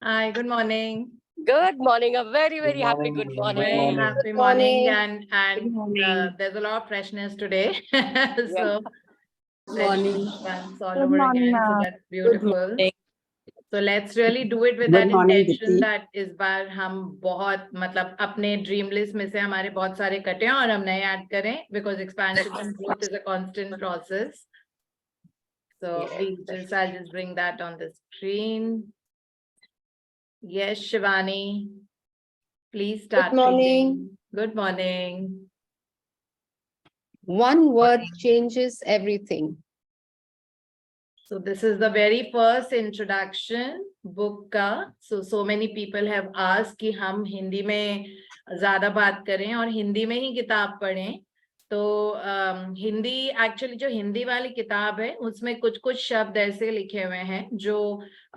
Hi, good morning. Good morning. A very, very Good happy morning, good good Very morning. happy Good morning, morning. and Good morning. there's a lot of freshness today. So Morning. once all Good over morning, again. So ma'am. that's beautiful. morning. So let's really do it with Good that morning, intention Dipti. that इस बार हम बहुत मतलब अपने dream list में से हमारे बहुत सारे कटे हैं और हम नए ऐड करें because expansion and growth is a constant process. So I'll just bring that on the screen. Yes, Shivani, please start. Good morning. reading. Good morning. One word changes everything. So this is the very first introduction book का. So many people have asked कि हम हिंदी में ज़्यादा बात करें और हिंदी में ही किताब पढ़ें. तो हिंदी एक्चुअली जो हिंदी वाली किताब है उसमें कुछ कुछ शब्द ऐसे लिखे हुए हैं जो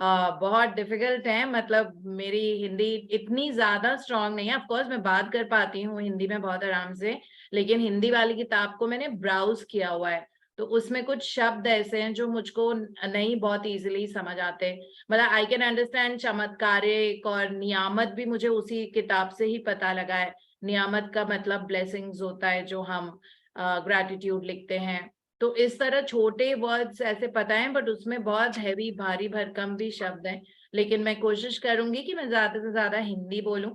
बहुत डिफिकल्ट हैं. मतलब मेरी हिंदी इतनी ज़्यादा स्ट्रांग नहीं है. ऑफ कोर्स मैं बात कर पाती हूँ हिंदी में बहुत आराम से, लेकिन हिंदी वाली किताब को मैंने ब्राउज किया हुआ है तो उसमें कुछ शब्द ऐसे हैं जो मुझको नहीं बहुत इजीली समझ आते. मतलब आई कैन अंडरस्टैंड चमत्कारिक और नियामत भी मुझे उसी किताब से ही पता लगा है. नियामत का मतलब ब्लेसिंग्स होता है जो हम ग्रैटिट्यूड लिखते हैं. तो इस तरह छोटे वर्ड्स ऐसे पता है बट उसमें बहुत हैवी भारी भरकम भी शब्द हैं. लेकिन मैं कोशिश करूंगी कि मैं ज्यादा से ज्यादा हिंदी बोलूं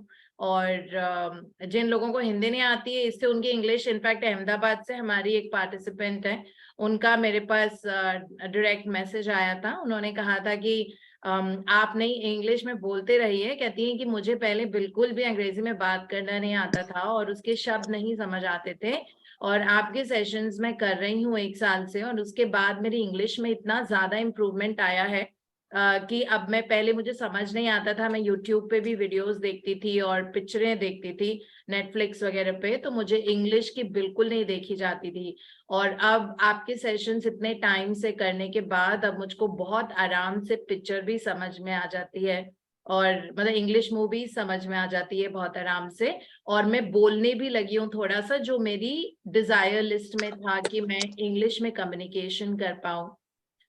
और जिन लोगों को हिंदी नहीं आती है इससे उनकी इंग्लिश. इनफैक्ट अहमदाबाद से हमारी एक पार्टिसिपेंट है, उनका मेरे पास डायरेक्ट मैसेज आया था. उन्होंने कहा था कि आप नहीं इंग्लिश में बोलते रहिए. कहती हैं कि मुझे पहले बिल्कुल भी अंग्रेजी में बात करना नहीं आता था और उसके शब्द नहीं समझ आते थे और आपके सेशंस में कर रही हूँ 1 साल से और उसके बाद मेरी इंग्लिश में इतना ज्यादा इम्प्रूवमेंट आया है कि अब मैं पहले मुझे समझ नहीं आता था. मैं यूट्यूब पे भी वीडियोस देखती थी और पिक्चरें देखती थी नेटफ्लिक्स वगैरह पे, तो मुझे इंग्लिश की बिल्कुल नहीं देखी जाती थी. और अब आपके सेशंस इतने टाइम से करने के बाद अब मुझको बहुत आराम से पिक्चर भी समझ में आ जाती है और मतलब इंग्लिश मूवी समझ में आ जाती है बहुत आराम से. और मैं बोलने भी लगी हूँ थोड़ा सा, जो मेरी डिजायर लिस्ट में था कि मैं इंग्लिश में कम्युनिकेशन कर पाऊँ.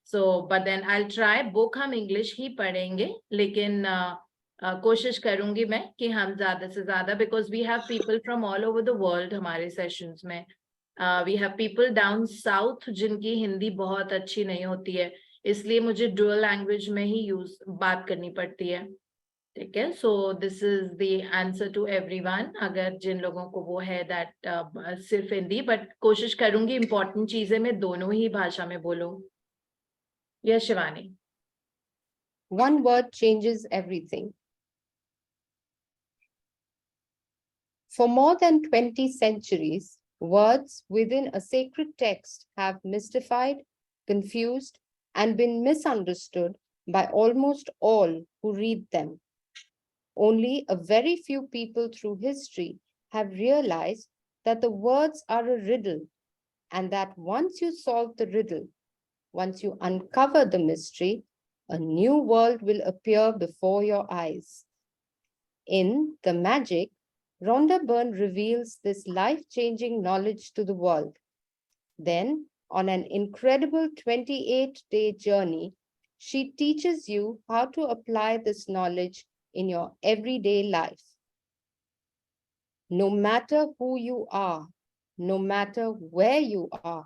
So but then I try. Book हम इंग्लिश ही पढ़ेंगे लेकिन कोशिश करूंगी मैं कि हम ज्यादा से ज्यादा, because we have people from all over the world हमारे सेशंस में. We have people down south जिनकी हिंदी बहुत अच्छी नहीं होती है, इसलिए मुझे डुअल लैंग्वेज में ही बात करनी पड़ती है. ठीक है. So this is the answer to everyone. अगर जिन लोगों को वो है दैट सिर्फ हिंदी, बट कोशिश करूंगी इंपॉर्टेंट चीजें मैं दोनों ही भाषा में बोलूं. Yes, Shivani. One word changes everything. For more than 20 centuries, words within a sacred text have mystified, confused, and been misunderstood by almost all who read them. Only a very few people through history have realized that the words are a riddle, and that once you solve the riddle, once you uncover the mystery, a new world will appear before your eyes. In The Magic, Rhonda Byrne reveals this life-changing knowledge to the world. Then, on an incredible 28-day journey, she teaches you how to apply this knowledge in your everyday life. No matter who you are, no matter where you are,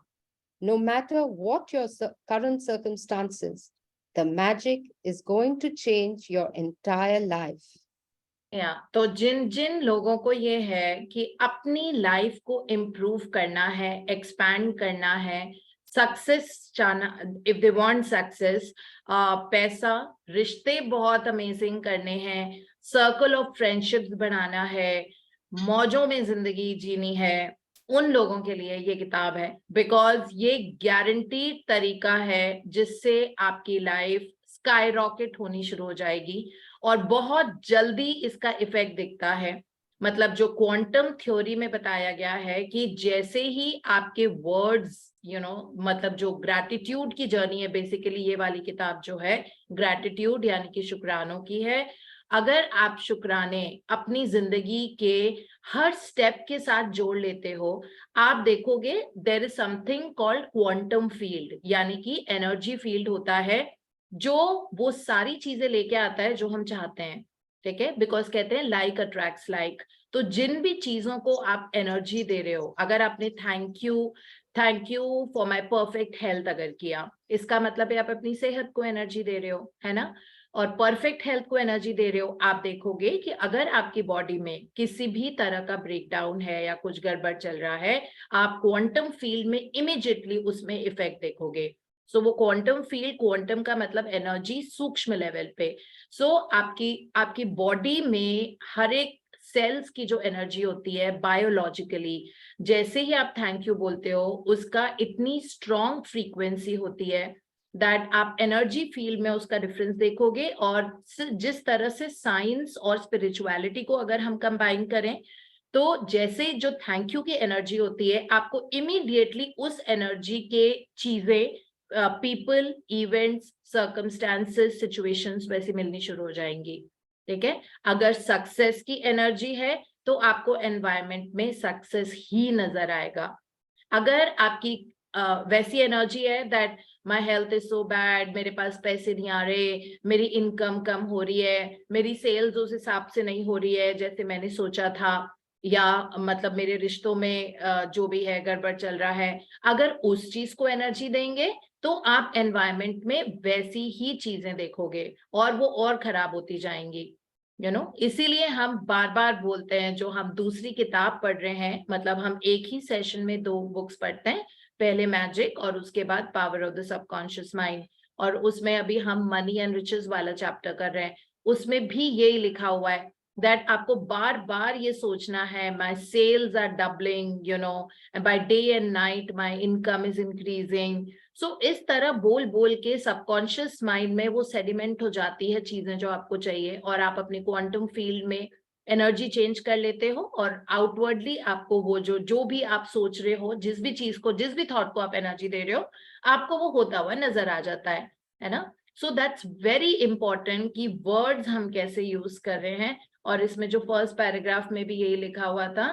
no matter what your current circumstances, the magic is going to change your entire life. तो जिन जिन लोगों को ये है कि अपनी life को improve करना है, एक्सपैंड करना है, सक्सेस चाहना, इफ दे वांट सक्सेस, पैसा, रिश्ते बहुत अमेजिंग करने हैं, सर्कल ऑफ फ्रेंडशिप्स बनाना है, मौजों में जिंदगी जीनी है, उन लोगों के लिए ये किताब है. बिकॉज ये गारंटीड तरीका है जिससे आपकी लाइफ स्काई रॉकेट होनी शुरू हो जाएगी और बहुत जल्दी इसका इफेक्ट दिखता है. मतलब जो क्वांटम थ्योरी में बताया गया है कि जैसे ही आपके वर्ड्स मतलब जो ग्रैटिट्यूड की जर्नी है, बेसिकली ये वाली किताब जो है ग्रैटिट्यूड यानी कि शुक्रानों की है. अगर आप शुक्राने अपनी जिंदगी के हर स्टेप के साथ जोड़ लेते हो, आप देखोगे there is something called quantum field, यानी कि एनर्जी फील्ड होता है जो वो सारी चीजें लेके आता है जो हम चाहते हैं, ठीक है, बिकॉज कहते हैं लाइक अट्रैक्ट्स लाइक। तो जिन भी चीजों को आप एनर्जी दे रहे हो, अगर आपने thank you for my perfect health अगर किया, इसका मतलब है आप अपनी सेहत को एनर्जी दे रहे हो, है ना, और परफेक्ट हेल्थ को एनर्जी दे रहे हो। आप देखोगे कि अगर आपकी बॉडी में किसी भी तरह का ब्रेकडाउन है या कुछ गड़बड़ चल रहा है, आप क्वांटम फील्ड में इमीडिएटली उसमें इफेक्ट देखोगे। सो वो क्वांटम फील्ड, क्वांटम का मतलब एनर्जी सूक्ष्म लेवल पे। सो आपकी बॉडी में हर एक सेल्स की जो एनर्जी होती है बायोलॉजिकली, जैसे ही आप थैंक यू बोलते हो, उसका इतनी स्ट्रॉन्ग फ्रीक्वेंसी होती है दैट आप एनर्जी फील्ड में उसका डिफरेंस देखोगे। और जिस तरह से साइंस और स्पिरिचुअलिटी को अगर हम कंबाइन करें, तो जैसे जो थैंक यू की एनर्जी होती है, आपको इमीडिएटली उस एनर्जी के चीजें, पीपल, इवेंट्स, सर्कमस्टांसेस, सिचुएशंस वैसी मिलनी शुरू हो जाएंगी, ठीक है। अगर सक्सेस की एनर्जी है तो आपको एनवायरनमेंट में सक्सेस ही नजर आएगा। अगर आपकी वैसी एनर्जी है that my health is so bad, मेरे पास पैसे नहीं आ रहे, मेरी इनकम कम हो रही है, मेरी सेल्स उस हिसाब से नहीं हो रही है जैसे मैंने सोचा था, या मतलब मेरे रिश्तों में जो भी है गड़बड़ चल रहा है, अगर उस चीज को एनर्जी देंगे तो आप एनवायरनमेंट में वैसी ही चीजें देखोगे और वो और खराब होती जाएंगी, यू नो। इसीलिए हम बार बार बोलते हैं, जो हम दूसरी किताब पढ़ रहे हैं, मतलब हम एक ही सेशन में 2 बुक्स पढ़ते हैं, पहले मैजिक और उसके बाद power of the subconscious mind, और उसमें अभी हम मनी एंड रिचेस वाला चैप्टर कर रहे हैं। उसमें भी यही लिखा हुआ है दैट आपको बार बार ये सोचना है, my sales are doubling, you know, by day and night my income is increasing. So इस तरह बोल बोल के सबकॉन्शियस माइंड में वो सेडिमेंट हो जाती है चीजें जो आपको चाहिए, और आप अपने क्वांटम फील्ड में एनर्जी चेंज कर लेते हो, और आउटवर्डली आपको वो जो भी आप सोच रहे हो, जिस भी चीज को, जिस भी थॉट को आप एनर्जी दे रहे हो, आपको वो होता हुआ नजर आ जाता है ना। सो दैट्स वेरी इंपॉर्टेंट कि वर्ड्स हम कैसे यूज कर रहे हैं। और इसमें जो फर्स्ट पैराग्राफ में भी यही लिखा हुआ था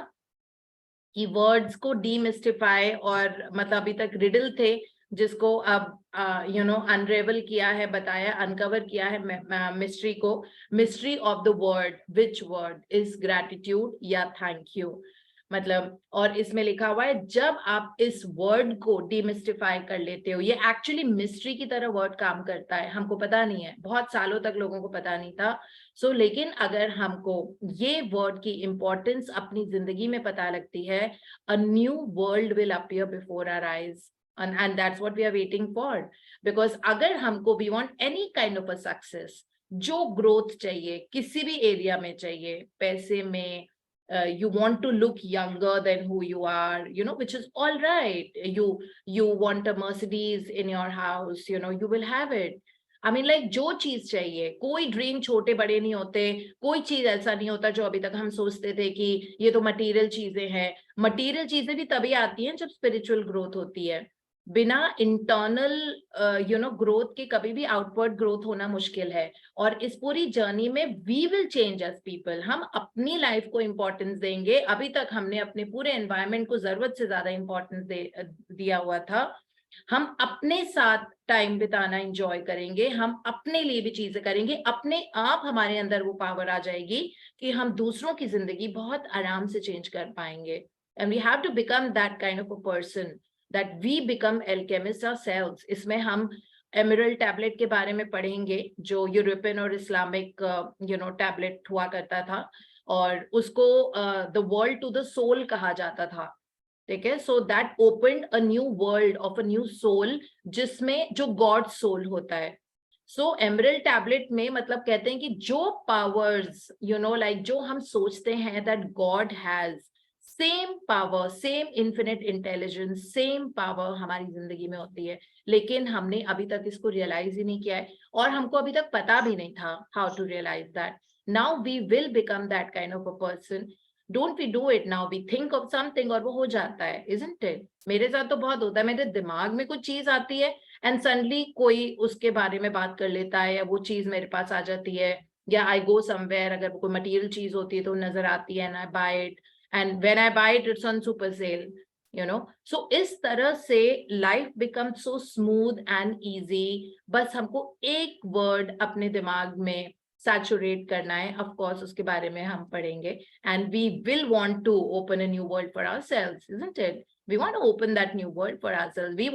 कि वर्ड्स को डीमिस्टिफाई, और मतलब अभी तक रिडल थे जिसको अब अनरेवल किया है, बताया, अनकवर किया है मिस्ट्री को, mystery of the word, which word is gratitude या थैंक यू, मतलब। और इसमें लिखा हुआ है जब आप इस वर्ड को डीमिस्टिफाई कर लेते हो, ये एक्चुअली मिस्ट्री की तरह वर्ड काम करता है, हमको पता नहीं है, बहुत सालों तक लोगों को पता नहीं था। लेकिन अगर हमको ये वर्ड की इंपॉर्टेंस अपनी जिंदगी में पता लगती है, a new world will appear before our eyes, and that's what we are waiting for, because अगर हमको we want any kind of a success, जो ग्रोथ चाहिए किसी भी एरिया में चाहिए, पैसे में, you want to look younger than who you are, you know, which is all right. You want a Mercedes in your house, you know, you will have it. I mean, like, जो चीज चाहिए, कोई dream छोटे बड़े नहीं होते, कोई चीज ऐसा नहीं होता जो अभी तक हम सोचते थे कि ये तो मटेरियल चीजें हैं। मटेरियल चीजें भी तभी आती हैं जब स्पिरिचुअल ग्रोथ होती है। बिना इंटरनल ग्रोथ के कभी भी आउटवर्ड ग्रोथ होना मुश्किल है। और इस पूरी जर्नी में we will change as people, हम अपनी लाइफ को इंपॉर्टेंस देंगे। अभी तक हमने अपने पूरे एनवायरनमेंट को जरूरत से ज्यादा इंपॉर्टेंस दिया हुआ था। हम अपने साथ टाइम बिताना एंजॉय करेंगे, हम अपने लिए भी चीजें करेंगे, अपने आप हमारे अंदर वो पावर आ जाएगी कि हम दूसरों की जिंदगी बहुत आराम से चेंज कर पाएंगे। And we have to become that kind of a person, that we become alchemist ourselves. इसमें हम एमरल्ड टैबलेट के बारे में पढ़ेंगे, जो यूरोपियन और इस्लामिक टैबलेट हुआ करता था, और उसको the world to the soul कहा जाता था, ठीक है। So that opened a new world of a new soul, जिसमें जो गॉड सोल होता है। सो एमरल्ड टैबलेट में मतलब कहते हैं कि जो पावर्स लाइक जो हम सोचते हैं that God has, same power, same infinite intelligence, same power हमारी जिंदगी में होती है, लेकिन हमने अभी तक इसको रियलाइज ही नहीं किया है, और हमको अभी तक पता भी नहीं था how to realise that. Now we will become that kind of a person. Don't we do it now, we think of something और वो हो जाता है, इजंट इट? मेरे साथ तो बहुत होता है, मेरे दिमाग में कुछ चीज आती है एंड सडनली कोई उसके बारे में बात कर लेता है, या वो चीज मेरे पास आ जाती है, या आई गो समवेयर, अगर कोई मटेरियल चीज होती है तो नजर आती है, and I buy it, and when I buy it it's on super sale. So इस तरह से life become so smooth and easy. बस हमको एक वर्ड अपने दिमाग में सैचुरेट करना है. ऑफ कोर्स उसके बारे में हम पढ़ेंगे, and we will want to open a new world for ourselves, isn't it? We want to open that new world for ourselves. We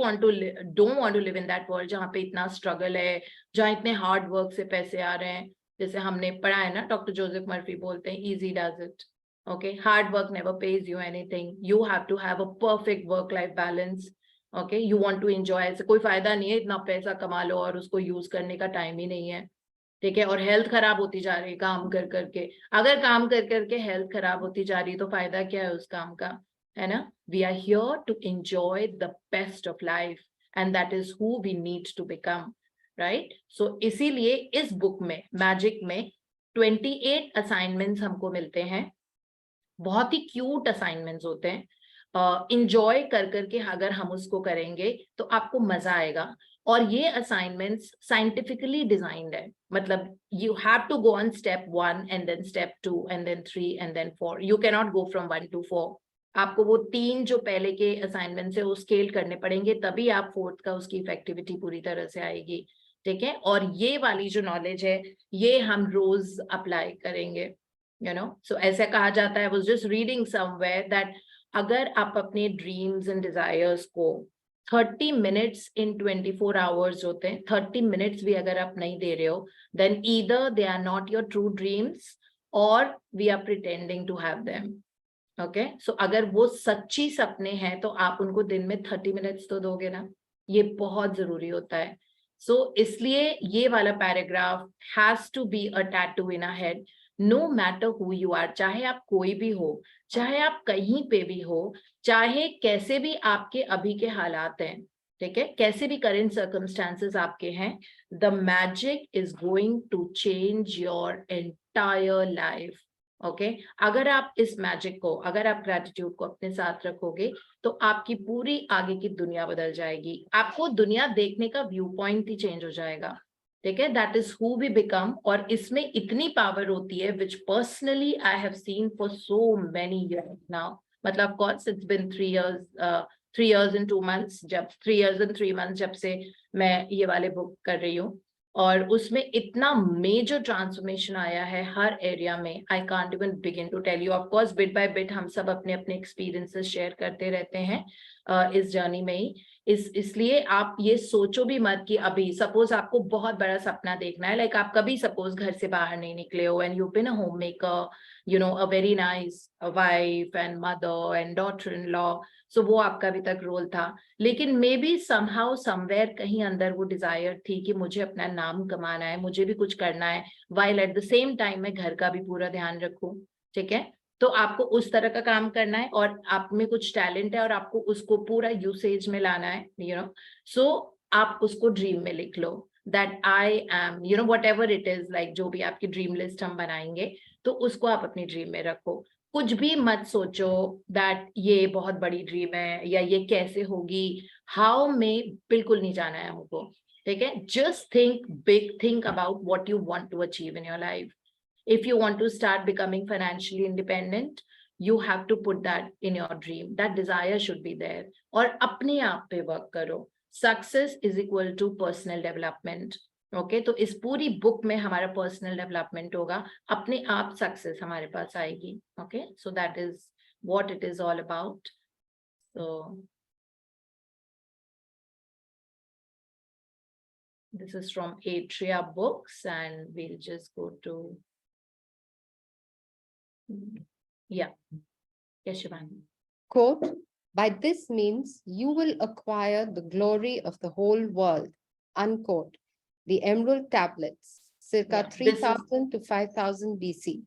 don't want to live in that world जहाँ पे इतना struggle है, जहाँ इतने hard work से पैसे आ रहे हैं. जैसे हमने पढ़ा है ना, डॉक्टर जोसेफ मर्फी बोलते हैं, easy does it. Okay, hard work never pays you anything. You have to have a perfect work-life balance. Okay, you want to enjoy. ऐसे कोई फायदा नहीं है इतना पैसा कमा लो और उसको यूज करने का टाइम ही नहीं है. ठीक है, और हेल्थ खराब होती जा रही है काम कर करके. अगर काम कर करके हेल्थ खराब होती जा रही है तो फायदा क्या है उस काम का, है ना? We are here to enjoy the best of life, and that is who we need to become, right? So इसीलिए इस बुक में, मैजिक में 28 असाइनमेंट्स हमको मिलते हैं. बहुत ही क्यूट असाइनमेंट्स होते हैं. इंजॉय कर करके अगर हम उसको करेंगे तो आपको मजा आएगा. और ये असाइनमेंट्स साइंटिफिकली डिजाइंड है. मतलब you have to go on step 1 and then step 2 and then 3 and then 4. You can not go from 1 to 4. आपको वो 3 जो पहले के असाइनमेंट से वो स्केल करने पड़ेंगे, तभी आप 4th का उसकी इफेक्टिविटी पूरी तरह से आएगी. ठीक है, और ये वाली जो नॉलेज है ये हम रोज अप्लाई करेंगे. So ऐसे कहा जाता है, I was just reading somewhere that अगर आप अपने ड्रीम्स एंड डिजायर्स को 30 minutes in 24 hours होते हैं, 30 minutes भी अगर आप नहीं दे रहे हो, then either they are not your true dreams or we are pretending to have them. Okay, so अगर वो सच्ची सपने हैं तो आप उनको दिन में 30 minutes तो दोगे ना. ये बहुत जरूरी होता है. So इसलिए ये वाला paragraph has to be a tattoo in our head. No matter who you are, चाहे आप कोई भी हो, चाहे आप कहीं पे भी हो, चाहे कैसे भी आपके अभी के हालात हैं, ठीक है, कैसे भी करंट सर्कमस्टांसेस आपके हैं, the magic is going to change your entire life. Okay, अगर आप इस मैजिक को, अगर आप ग्रेटिट्यूड को अपने साथ रखोगे तो आपकी पूरी आगे की दुनिया बदल जाएगी. आपको दुनिया देखने का व्यू पॉइंट ही चेंज हो जाएगा. ठीक है, that is who we become. और इसमें इतनी पावर होती है, which personally I have seen for so many years now. मतलब of course it's been 3 years and 2 months, जब 3 years and 3 months जब से मैं ये वाले बुक कर रही हूँ, और उसमें इतना मेजर ट्रांसफॉर्मेशन आया है हर एरिया में. I can't even begin to tell you. Of course bit by bit हम सब अपने अपने एक्सपीरियंसेस शेयर करते रहते हैं इस जर्नी में ही. इसलिए आप ये सोचो भी मत कि अभी सपोज आपको बहुत बड़ा सपना देखना है, लाइक आप कभी सपोज घर से बाहर नहीं निकले हो and you been a home maker, a very nice wife and mother and daughter in law. So वो आपका अभी तक रोल था, लेकिन मे बी समहाउ समवेयर कहीं अंदर वो डिजायर थी कि मुझे अपना नाम कमाना है, मुझे भी कुछ करना है, while at the same time मैं घर का भी पूरा ध्यान रखूं. ठीक है, तो आपको उस तरह का काम करना है, और आप में कुछ टैलेंट है और आपको उसको पूरा यूसेज में लाना है. सो आप उसको ड्रीम में लिख लो, that I am, whatever it is, like जो भी आपकी ड्रीम लिस्ट हम बनाएंगे तो उसको आप अपनी ड्रीम में रखो. कुछ भी मत सोचो दैट ये बहुत बड़ी ड्रीम है या ये कैसे होगी, हाउ में बिल्कुल नहीं जाना है हमको. ठीक है, just think big, think about what you want to achieve in your life. If you want to start becoming financially independent, you have to put that in your dream. That desire should be there. और अपने आप पे work करो. Success is equal to personal development. Okay, तो इस पूरी book में हमारा पर्सनल डेवलपमेंट होगा, अपने आप सक्सेस हमारे पास आएगी. Okay, so that is what it is all about. So this is from Atria Books, and we'll just go to yeah, Shivani. Quote, by this means you will acquire the glory of the whole world, unquote. The Emerald Tablets, circa Yeah, 3000 to 5000 BC.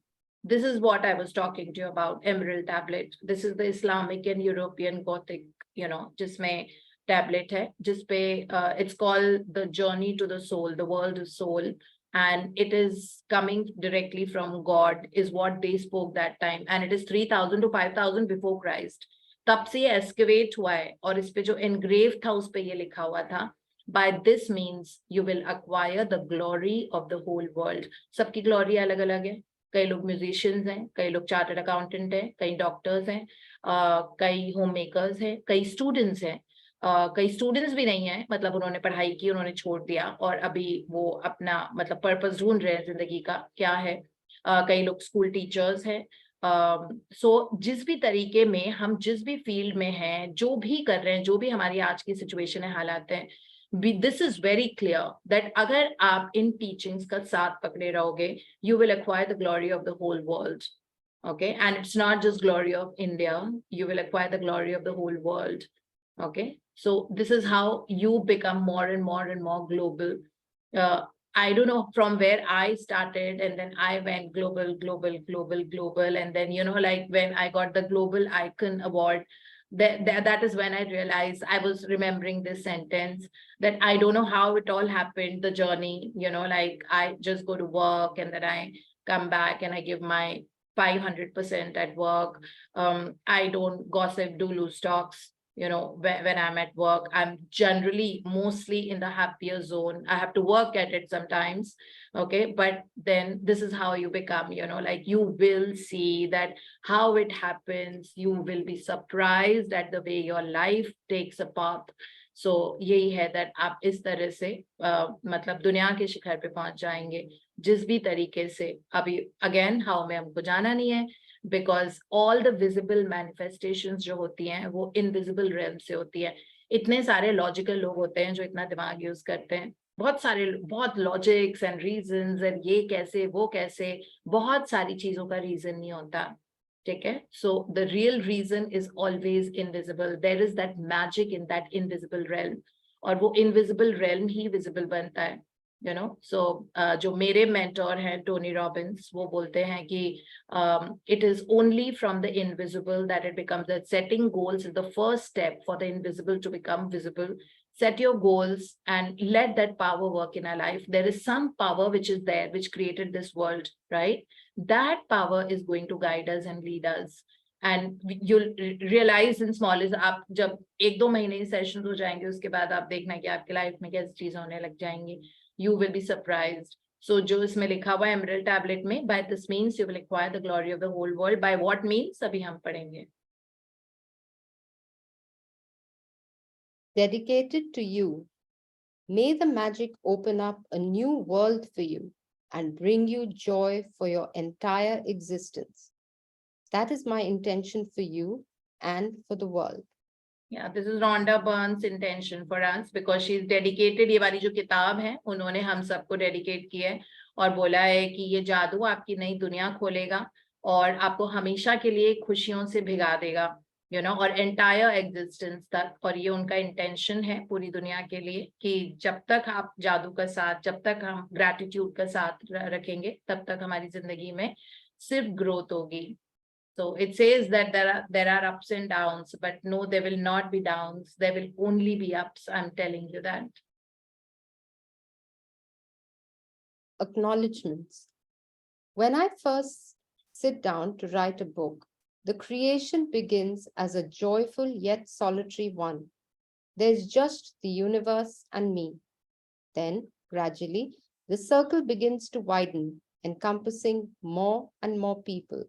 This is what I was talking to you about, Emerald Tablet. This is the Islamic and European Gothic, जिसमें tablet है, जिसपे it's called the journey to the soul, the world of soul. And it is coming directly from God, is what they spoke that time. And it is 3000 to 5000 before Christ. तब से ये excavate हुआ है, और इस पे जो engrave था उस पे ये लिखा हुआ था, by this means you will acquire the glory of the whole world. सबकी glory अलग अलग है. कई लोग म्यूजिशियंस हैं, कई लोग चार्टर्ड अकाउंटेंट हैं, कई डॉक्टर्स हैं, कई होम मेकर्स हैं, कई स्टूडेंट्स हैं, कई स्टूडेंट्स भी नहीं है, मतलब उन्होंने पढ़ाई की, उन्होंने छोड़ दिया और अभी वो अपना मतलब पर्पस ढूंढ रहे हैं जिंदगी का क्या है। कई लोग स्कूल टीचर्स हैं। सो जिस भी तरीके में हम जिस भी फील्ड में हैं, जो भी कर रहे हैं, जो भी हमारी आज की सिचुएशन है, हालात हैं, this is very clear that अगर आप इन teachings का साथ पकड़े रहोगे, you will acquire the glory of the whole world. Okay, and it's not just glory of India, you will acquire the glory of the whole world. Okay, so this is how you become more and more and more global. I don't know from where I started, and then I went global, global, global, global, and then like when I got the Global Icon Award, that is when I realized, I was remembering this sentence, that I don't know how it all happened, the journey, like I just go to work and then I come back and I give my 500% at work. I don't gossip, do loose talks. When I'm at work, I'm generally mostly in the happier zone. I have to work at it sometimes. Okay, but then this is how you become, like you will see that how it happens. You will be surprised at the way your life takes a path. So यही है that आप इस तरह से मतलब दुनिया के शिखर पे पहुंच जाएंगे जिस भी तरीके से। अभी अगेन हाउ में हमको जाना नहीं है, because all the visible manifestations जो होती हैं वो इनविजिबल रेल्म से होती है। इतने सारे लॉजिकल लोग होते हैं जो इतना दिमाग यूज करते हैं, बहुत लॉजिक्स एंड रीजंस एंड ये कैसे वो कैसे, बहुत सारी चीजों का रीजन नहीं होता। ठीक है, so the real reason is always invisible. There is that magic in that invisible realm, और वो इनविजिबल रेल्म ही विजिबल बनता है। सो जो मेरे मेंटोर हैं टोनी रॉबिन्स, वो बोलते हैं कि it is only from the invisible that it becomes, that setting goals is the first step for the invisible to become visible. Set your goals and let that power work in our life. There is some power which is there, which created this world, right? That power is going to guide us and lead us. And you'll realize in small is, आप जब 1-2 महीने sessions हो जाएंगे, उसके बाद आप देखना कि आपके लाइफ में कैसी चीजें होने लग जाएंगी। You will be surprised. So जो इसमें लिखा हुआ है एमरल्ड टैबलेट में, by this means you will acquire the glory of the whole world. By what means अभी हम पढ़ेंगे। Dedicated to you, may the magic open up a new world for you and bring you joy for your entire existence. That is my intention for you and for the world. Yeah, this is Rhonda Byrne's intention for us, because she is dedicated. ये वाली जो किताब है उन्होंने हम सबको dedicate की है और बोला है कि ये जादू आपकी नई दुनिया खोलेगा और आपको हमेशा के लिए खुशियों से भिगा देगा, और एंटायर एग्जिस्टेंस तक। और ये उनका इंटेंशन है पूरी दुनिया के लिए कि जब तक आप जादू का साथ, जब तक हम ग्रैटिट्यूड का साथ रखेंगे, तब तक हमारी जिंदगी में सिर्फ ग्रोथ होगी। So it says that there are ups and downs, but no, there will not be downs. There will only be ups. I'm telling you that. Acknowledgements. When I first sit down to write a book, the creation begins as a joyful yet solitary one. There's just the universe and me. Then, gradually, the circle begins to widen, encompassing more and more people,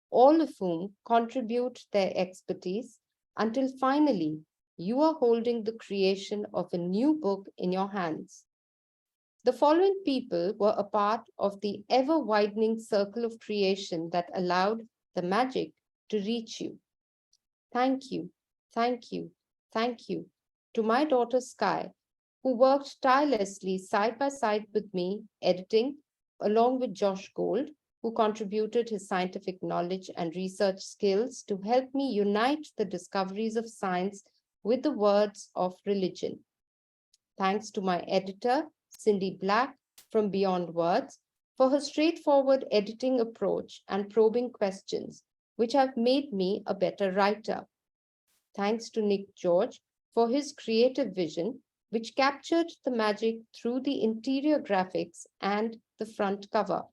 all of whom contribute their expertise, until finally you are holding the creation of a new book in your hands. The following people were a part of the ever-widening circle of creation that allowed the magic to reach you. Thank you, thank you, thank you to my daughter Sky, who worked tirelessly side by side with me, editing, along with Josh Gold, who contributed his scientific knowledge and research skills to help me unite the discoveries of science with the words of religion. Thanks to my editor, Cindy Black from Beyond Words, for her straightforward editing approach and probing questions, which have made me a better writer. Thanks to Nick George for his creative vision, which captured the magic through the interior graphics and the front cover.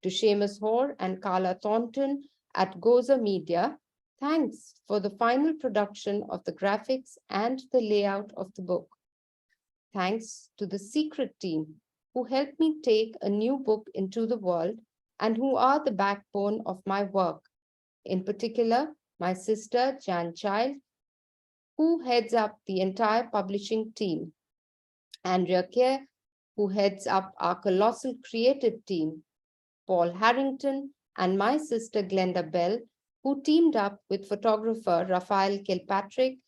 To Seamus Hoare and Carla Thornton at Goza Media, thanks for the final production of the graphics and the layout of the book. Thanks to the secret team who helped me take a new book into the world and who are the backbone of my work. In particular, my sister, Jan Child, who heads up the entire publishing team, Andrea Kerr, who heads up our colossal creative team, Paul Harrington, and my sister, Glenda Bell, who teamed up with photographer Raphael Kilpatrick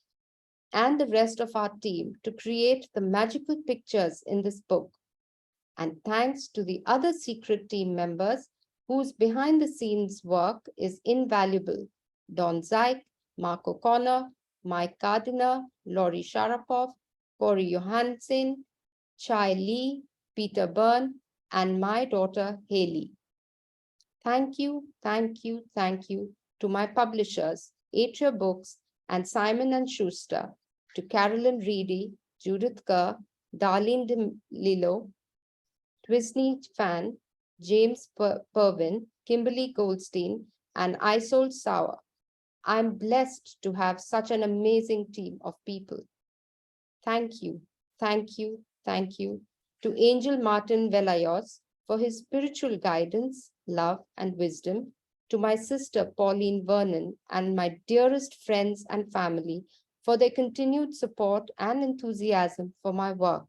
and the rest of our team to create the magical pictures in this book. And thanks to the other secret team members whose behind the scenes work is invaluable: Don Zeik, Mark O'Connor, Mike Gardiner, Laurie Sharapov, Corey Johansson, Chai Lee, Peter Byrne, and my daughter Haley. Thank you, thank you, thank you to my publishers, Atria Books and Simon & Schuster, to Carolyn Reedy, Judith Kerr, Darlene DeLillo, Twisney Fan, James Pervin, Kimberly Goldstein, and Isolde Sauer. I'm blessed to have such an amazing team of people. Thank you, thank you, thank you to Angel Martin Velayos for his spiritual guidance, love, and wisdom, to my sister Pauline Vernon and my dearest friends and family for their continued support and enthusiasm for my work,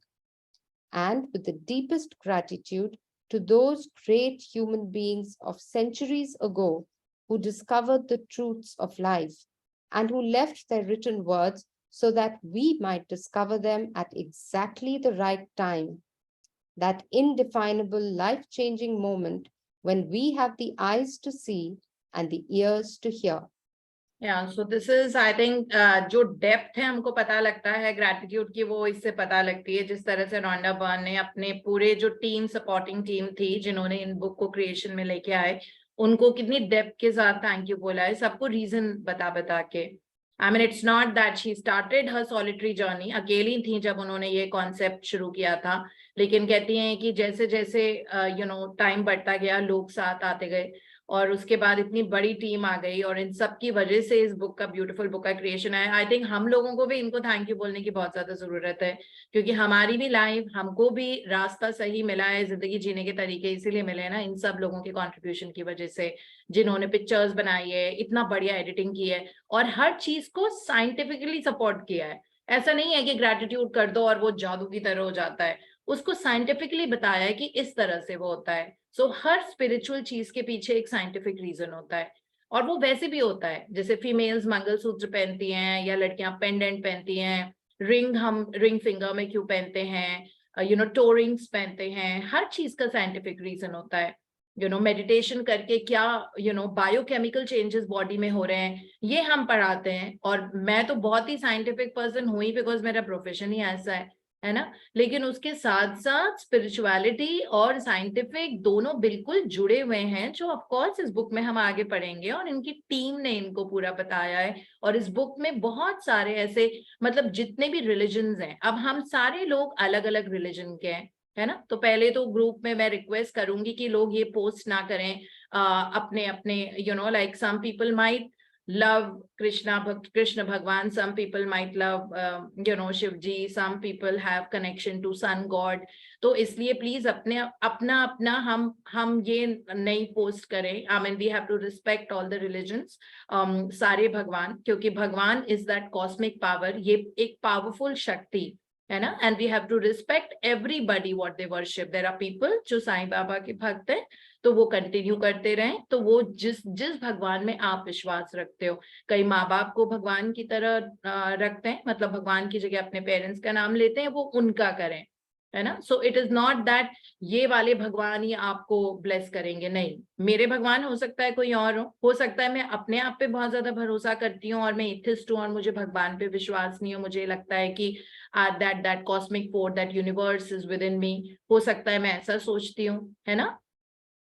and with the deepest gratitude to those great human beings of centuries ago who discovered the truths of life and who left their written words so that we might discover them at exactly the right time. That indefinable life-changing moment when we have the eyes to see and the ears to hear. Yeah, so this is, I think, जो depth है हमको पता लगता है gratitude की, वो इससे पता लगती है जिस तरह से रॉन्डा बर्न ने अपने पूरे जो टीम, सपोर्टिंग टीम थी जिन्होंने इन बुक को क्रिएशन में लेके आए, उनको कितनी डेप्थ के साथ थैंक यू बोला है, सबको रीजन बता बता के. I mean, it's not that she started her solitary journey, अकेली थी जब उन्होंने ये कॉन्सेप्ट शुरू किया था, लेकिन कहती हैं कि जैसे जैसे टाइम बढ़ता गया, लोग साथ आते गए और उसके बाद इतनी बड़ी टीम आ गई और इन सब की वजह से इस बुक का, ब्यूटीफुल बुक का क्रिएशन है. आई थिंक हम लोगों को भी इनको थैंक यू बोलने की बहुत ज्यादा जरूरत है, क्योंकि हमारी भी लाइफ, हमको भी रास्ता सही मिला है, जिंदगी जीने के तरीके इसीलिए मिले हैं ना, इन सब लोगों के कॉन्ट्रीब्यूशन की वजह से, जिन्होंने पिक्चर्स बनाई है, इतना बढ़िया एडिटिंग की है और हर चीज को साइंटिफिकली सपोर्ट किया है. ऐसा नहीं है कि ग्रैटिट्यूड कर दो और वो जादू की तरह हो जाता है, उसको साइंटिफिकली बताया है कि इस तरह से वो होता है. सो हर स्पिरिचुअल चीज के पीछे एक साइंटिफिक रीजन होता है, और वो वैसे भी होता है. जैसे फीमेल्स मंगलसूत्र पहनती हैं या लड़कियां पेंडेंट पहनती हैं, रिंग हम रिंग फिंगर में क्यों पहनते हैं, टोरिंग्स पहनते हैं, हर चीज का साइंटिफिक रीजन होता है. मेडिटेशन करके क्या बायोकेमिकल चेंजेस बॉडी में हो रहे हैं, ये हम पढ़ाते हैं. और मैं तो बहुत ही साइंटिफिक पर्सन हुई बिकॉज मेरा प्रोफेशन ही ऐसा है ना. लेकिन उसके साथ साथ स्पिरिचुअलिटी और साइंटिफिक दोनों बिल्कुल जुड़े हुए हैं, जो ऑफ कोर्स इस बुक में हम आगे पढ़ेंगे, और इनकी टीम ने इनको पूरा बताया है. और इस बुक में बहुत सारे ऐसे, मतलब जितने भी रिलीजन्स हैं, अब हम सारे लोग अलग अलग रिलीजन के हैं, है ना. तो पहले तो ग्रुप में मैं रिक्वेस्ट करूंगी कि लोग ये पोस्ट ना करें अपने अपने like some people might love Krishna Bhagwan, some people might love Shiv ji, some people have connection to sun god. तो इसलिए प्लीज अपना हम ये नहीं पोस्ट करें. I mean, we have to respect all the religions, सारे भगवान, क्योंकि भगवान is that cosmic power, ये एक पावरफुल शक्ति है ना. And we have to respect everybody what they worship. There are people जो साईं बाबा के भक्त हैं, तो वो कंटिन्यू करते रहें. तो वो जिस भगवान में आप विश्वास रखते हो, कई माँ बाप को भगवान की तरह रखते हैं, मतलब भगवान की जगह अपने पेरेंट्स का नाम लेते हैं, वो उनका करें, है ना. So it is not that ये वाले भगवान ही आपको ब्लेस करेंगे, नहीं. मेरे भगवान हो सकता है कोई और हो सकता है मैं अपने आप पे बहुत ज्यादा भरोसा करती हूँ और मैं एथिस्ट हूँ और मुझे भगवान पे विश्वास नहीं हो, मुझे लगता है कि that cosmic force, that universe is within me. हो सकता है मैं ऐसा सोचती हूँ, है ना.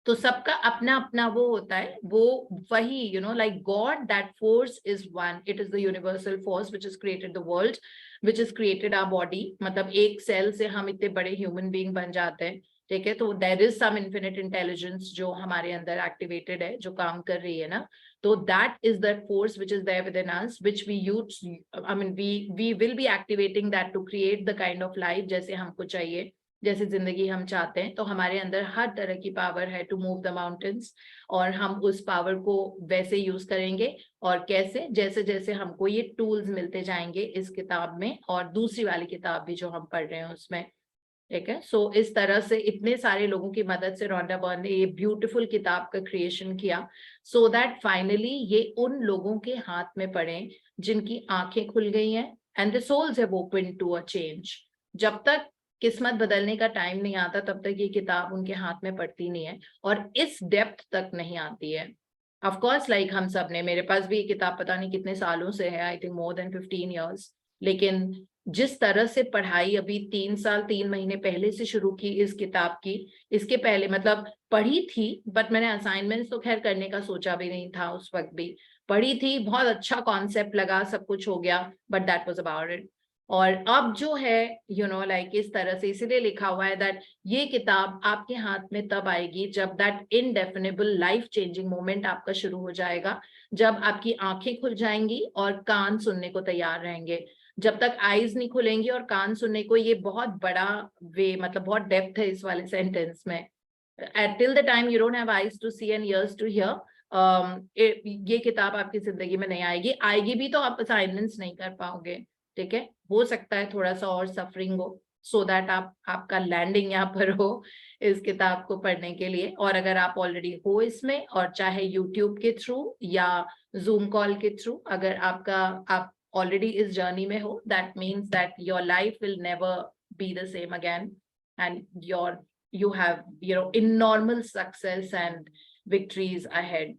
तो सबका अपना अपना वो होता है, वो वही like God, that force is one. It is the universal force which has created the world, which has created our body. मतलब एक सेल से हम इतने बड़े ह्यूमन बीइंग बन जाते हैं, ठीक है. तो there is some infinite intelligence जो हमारे अंदर एक्टिवेटेड है, जो काम कर रही है ना. तो that is that force which is there within us, which we use. I mean, we will be activating that to create the kind of life जैसे हमको चाहिए. जैसे जिंदगी हम चाहते हैं, तो हमारे अंदर हर तरह की पावर है टू मूव द माउंटेन्स, और हम उस पावर को वैसे यूज करेंगे। और कैसे? जैसे जैसे हमको ये टूल्स मिलते जाएंगे इस किताब में, और दूसरी वाली किताब भी जो हम पढ़ रहे हैं उसमें, ठीक है। सो इस तरह से इतने सारे लोगों की मदद से रोंडा बर्न ने ये ब्यूटीफुल किताब का क्रिएशन किया, सो दैट फाइनली ये उन लोगों के हाथ में पड़े जिनकी आंखें खुल गई हैं, and the souls have open to a change. जब तक किस्मत बदलने का टाइम नहीं आता, तब तक ये किताब उनके हाथ में पड़ती नहीं है, और इस डेप्थ तक नहीं आती है। ऑफ कोर्स, लाइक हम सब ने, मेरे पास भी ये किताब पता नहीं कितने सालों से है, I think more than 15 years, लेकिन जिस तरह से पढ़ाई अभी 3 साल 3 महीने पहले से शुरू की इस किताब की, इसके पहले मतलब पढ़ी थी, बट मैंने असाइनमेंट्स तो खैर करने का सोचा भी नहीं था उस वक्त भी। पढ़ी थी, बहुत अच्छा कॉन्सेप्ट लगा, सब कुछ हो गया, but that was about it. और अब जो है लाइक इस तरह से इसीलिए लिखा हुआ है दैट ये किताब आपके हाथ में तब आएगी जब दैट इनडेफिनेबल लाइफ चेंजिंग मोमेंट आपका शुरू हो जाएगा, जब आपकी आंखें खुल जाएंगी और कान सुनने को तैयार रहेंगे। जब तक आईज नहीं खुलेंगी और कान सुनने को, ये बहुत बड़ा वे, मतलब बहुत डेप्थ है इस वाले सेंटेंस में। Till the time you don't have eyes to see and ears to hear, ये किताब आपकी जिंदगी में नहीं आएगी। आएगी भी तो आप असाइनमेंट्स नहीं कर पाओगे, ठीक है। हो सकता है थोड़ा सा और सफरिंग हो, सो दैट आपका लैंडिंग यहाँ पर हो इस किताब को पढ़ने के लिए। और अगर आप ऑलरेडी हो इसमें, और चाहे यूट्यूब के थ्रू या जूम कॉल के थ्रू, अगर आप already इस जर्नी में हो, that means that your life will never be the same again, and you have enormous success and victories ahead.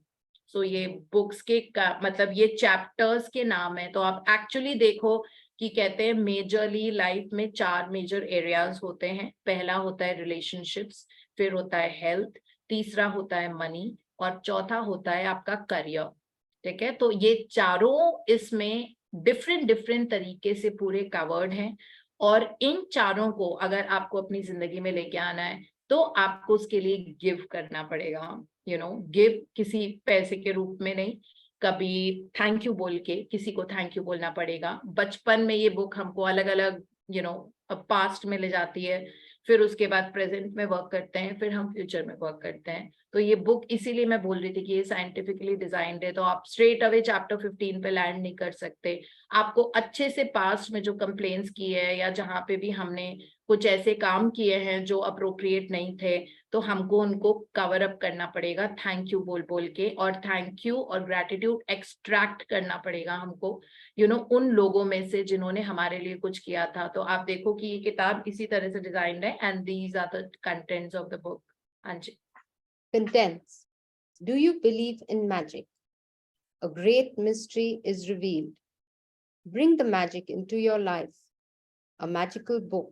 So ये बुक्स के मतलब ये चैप्टर्स के नाम है, तो आप एक्चुअली देखो कि कहते हैं मेजरली लाइफ में 4 मेजर एरियाज होते हैं। पहला होता है रिलेशनशिप्स, फिर होता है हेल्थ, तीसरा होता है मनी, और चौथा होता है आपका करियर, ठीक है। तो ये चारों इसमें डिफरेंट तरीके से पूरे कवर्ड हैं, और इन चारों को अगर आपको अपनी जिंदगी में लेके आना है, तो आपको उसके लिए गिव करना पड़ेगा। गिव किसी पैसे के रूप में नहीं, कभी थैंक यू बोल के किसी को थैंक यू बोलना पड़ेगा। बचपन में ये बुक हमको अलग अलग पास्ट में ले जाती है, फिर उसके बाद प्रेजेंट में वर्क करते हैं, फिर हम फ्यूचर में वर्क करते हैं। तो ये बुक इसीलिए मैं बोल रही थी कि ये साइंटिफिकली डिजाइंड है, तो आप स्ट्रेट अवे चैप्टर 15 पे लैंड नहीं कर सकते। आपको अच्छे से पास्ट में जो कंप्लेंट्स की है, या जहाँ पे भी हमने कुछ ऐसे काम किए हैं जो अप्रोप्रिएट नहीं थे, तो हमको उनको कवर अप करना पड़ेगा थैंक यू बोल बोल के, और थैंक यू और ग्रैटिट्यूड एक्सट्रैक्ट करना पड़ेगा हमको उन लोगों में से जिन्होंने हमारे लिए कुछ किया था। तो आप देखो कि ये किताब इसी तरह से डिजाइंड है, and these are the contents of the book. हाँ जी। Contents. Do you believe in magic? A great mystery is revealed. Bring the magic into your life. A magical book.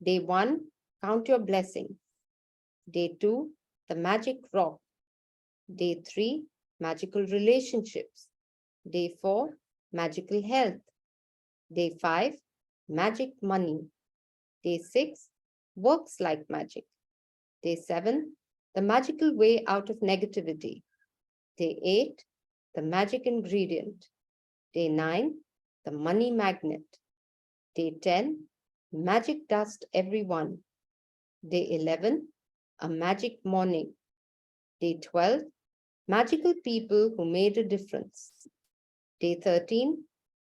Day 1, count your blessings. Day 2, the magic rock. Day 3, magical relationships. Day 4, magical health. Day 5, magic money. Day 6, works like magic. Day 7, the magical way out of negativity. Day 8, the magic ingredient. Day 9, the money magnet. Day 10, magic dust everyone. Day 11, a magic morning. Day 12, magical people who made a difference. Day 13,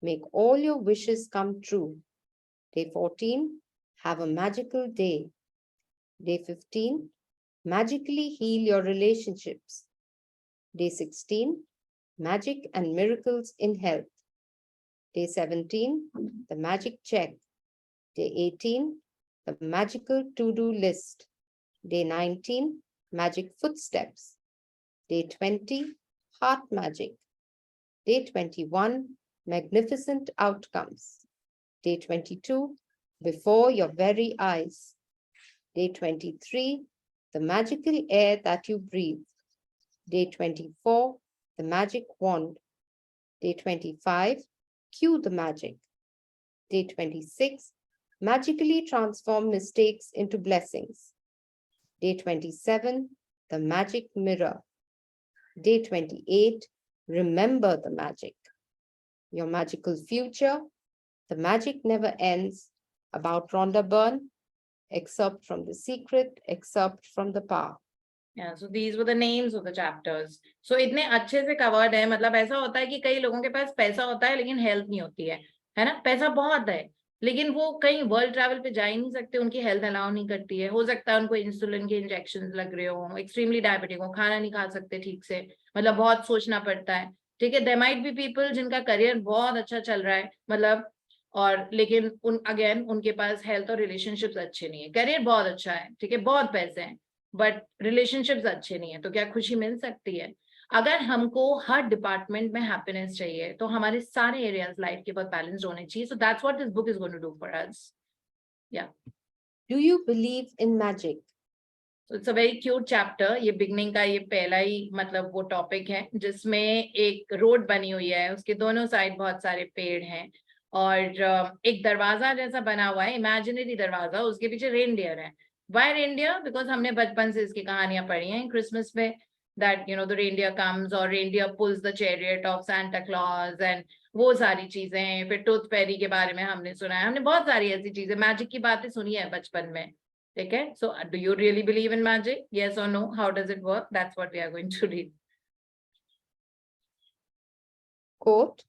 make all your wishes come true. Day 14, have a magical day. Day 15, magically heal your relationships. Day 16, magic and miracles in health. Day 17, the magic check. Day 18, the magical to-do list. Day 19, magic footsteps. Day 20, heart magic. Day 21, magnificent outcomes. Day 22, before your very eyes. Day 23, the magical air that you breathe. Day 24, the magic wand. Day 25, cue the magic. Day 26, magically transform mistakes into blessings. Day 27, the magic mirror. Day 28, remember the magic. Your magical future, the magic never ends. About Rhonda Byrne, excerpt from The Secret, excerpt from The Power. Yeah, so these were the names of the chapters. So इतने अच्छे से covered है, मतलब ऐसा होता है कि कई लोगों के पास पैसा होता है लेकिन हेल्थ नहीं होती है ना? पैसा बहुत है लेकिन वो कहीं वर्ल्ड ट्रैवल पे जा ही नहीं सकते, उनकी हेल्थ अलाउ नहीं करती है। हो सकता है उनको इंसुलिन के इंजेक्शन लग रहे हो, एक्सट्रीमली डायबिटिक हो, खाना नहीं खा सकते ठीक से, मतलब बहुत सोचना पड़ता है। ठीक है, देयर माइट बी पीपल जिनका करियर बहुत अच्छा चल रहा है, मतलब और लेकिन अगेन उनके पास हेल्थ और रिलेशनशिप्स अच्छे नहीं है। करियर बहुत अच्छा है, ठीक है, बहुत पैसे हैं, बट रिलेशनशिप्स अच्छे नहीं है, तो क्या खुशी मिल सकती है? अगर हमको हर डिपार्टमेंट में हैप्पीनेस चाहिए तो हमारे सारे एरियाज लाइफ के बहुत बैलेंस्ड होने चाहिए। So that's what this book is going to do for us. या Do you believe in magic? It's a very cute chapter. ये बिगनिंग का ये पहला ही मतलब वो टॉपिक है जिसमें एक रोड बनी हुई है, उसके दोनों साइड बहुत सारे पेड़ हैं और एक दरवाजा जैसा बना हुआ है, इमेजिनरी दरवाजा, उसके पीछे रेनडियर है। Y reindeer? बिकॉज हमने बचपन से इसकी कहानियां पढ़ी हैं क्रिसमस में, that you know the reindeer comes और reindeer pulls the chariot of Santa Claus and वो सारी चीजें। फिर टूथ फेरी के बारे में हमने सुना है, हमने बहुत सारी ऐसी चीजें, मैजिक की बातें सुनी है बचपन में। Okay, so do you really believe in magic? Yes or no? How does it work? That's what we are going to read. Quote,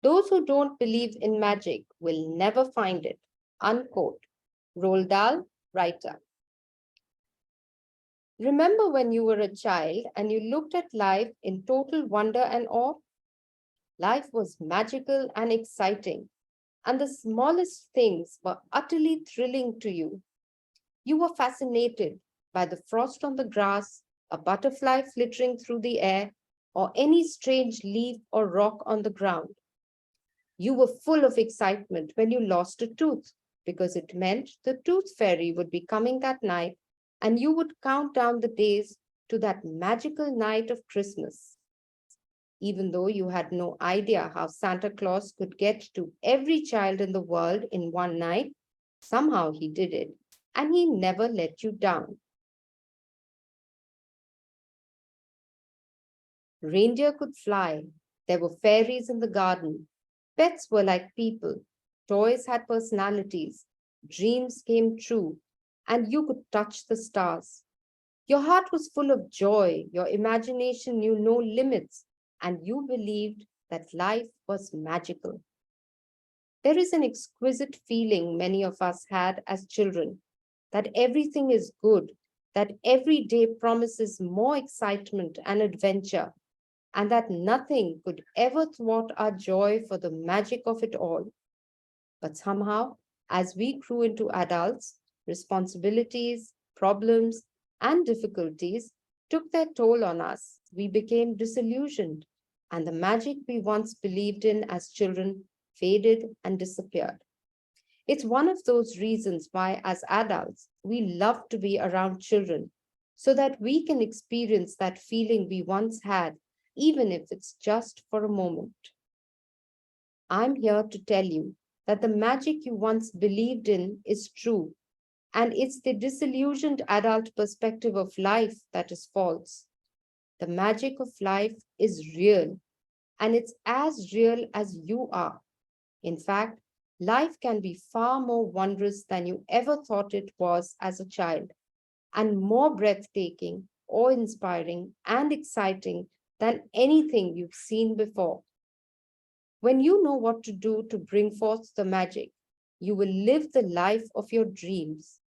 those who don't believe in magic will never find it. Unquote. Roald Dahl, writer. Remember when you were a child and you looked at life in total wonder and awe? Life was magical and exciting, and the smallest things were utterly thrilling to you. You were fascinated by the frost on the grass, a butterfly flittering through the air, or any strange leaf or rock on the ground. You were full of excitement when you lost a tooth, because it meant the tooth fairy would be coming that night, and you would count down the days to that magical night of Christmas. Even though you had no idea how Santa Claus could get to every child in the world in one night, somehow he did it, and he never let you down. Reindeer could fly. There were fairies in the garden. Pets were like people. Toys had personalities. Dreams came true, and you could touch the stars. Your heart was full of joy. Your imagination knew no limits, and you believed that life was magical. There is an exquisite feeling many of us had as children, that everything is good, that every day promises more excitement and adventure, and that nothing could ever thwart our joy for the magic of it all. But somehow, as we grew into adults, responsibilities, problems, and difficulties took their toll on us. We became disillusioned, and the magic we once believed in as children faded and disappeared. It's one of those reasons why, as adults, we love to be around children so that we can experience that feeling we once had, even if it's just for a moment. I'm here to tell you that the magic you once believed in is true, and it's the disillusioned adult perspective of life that is false. The magic of life is real, and it's as real as you are. In fact, life can be far more wondrous than you ever thought it was as a child, and more breathtaking, awe-inspiring, and exciting than anything you've seen before. When you know what to do to bring forth the magic, you will live the life of your dreams.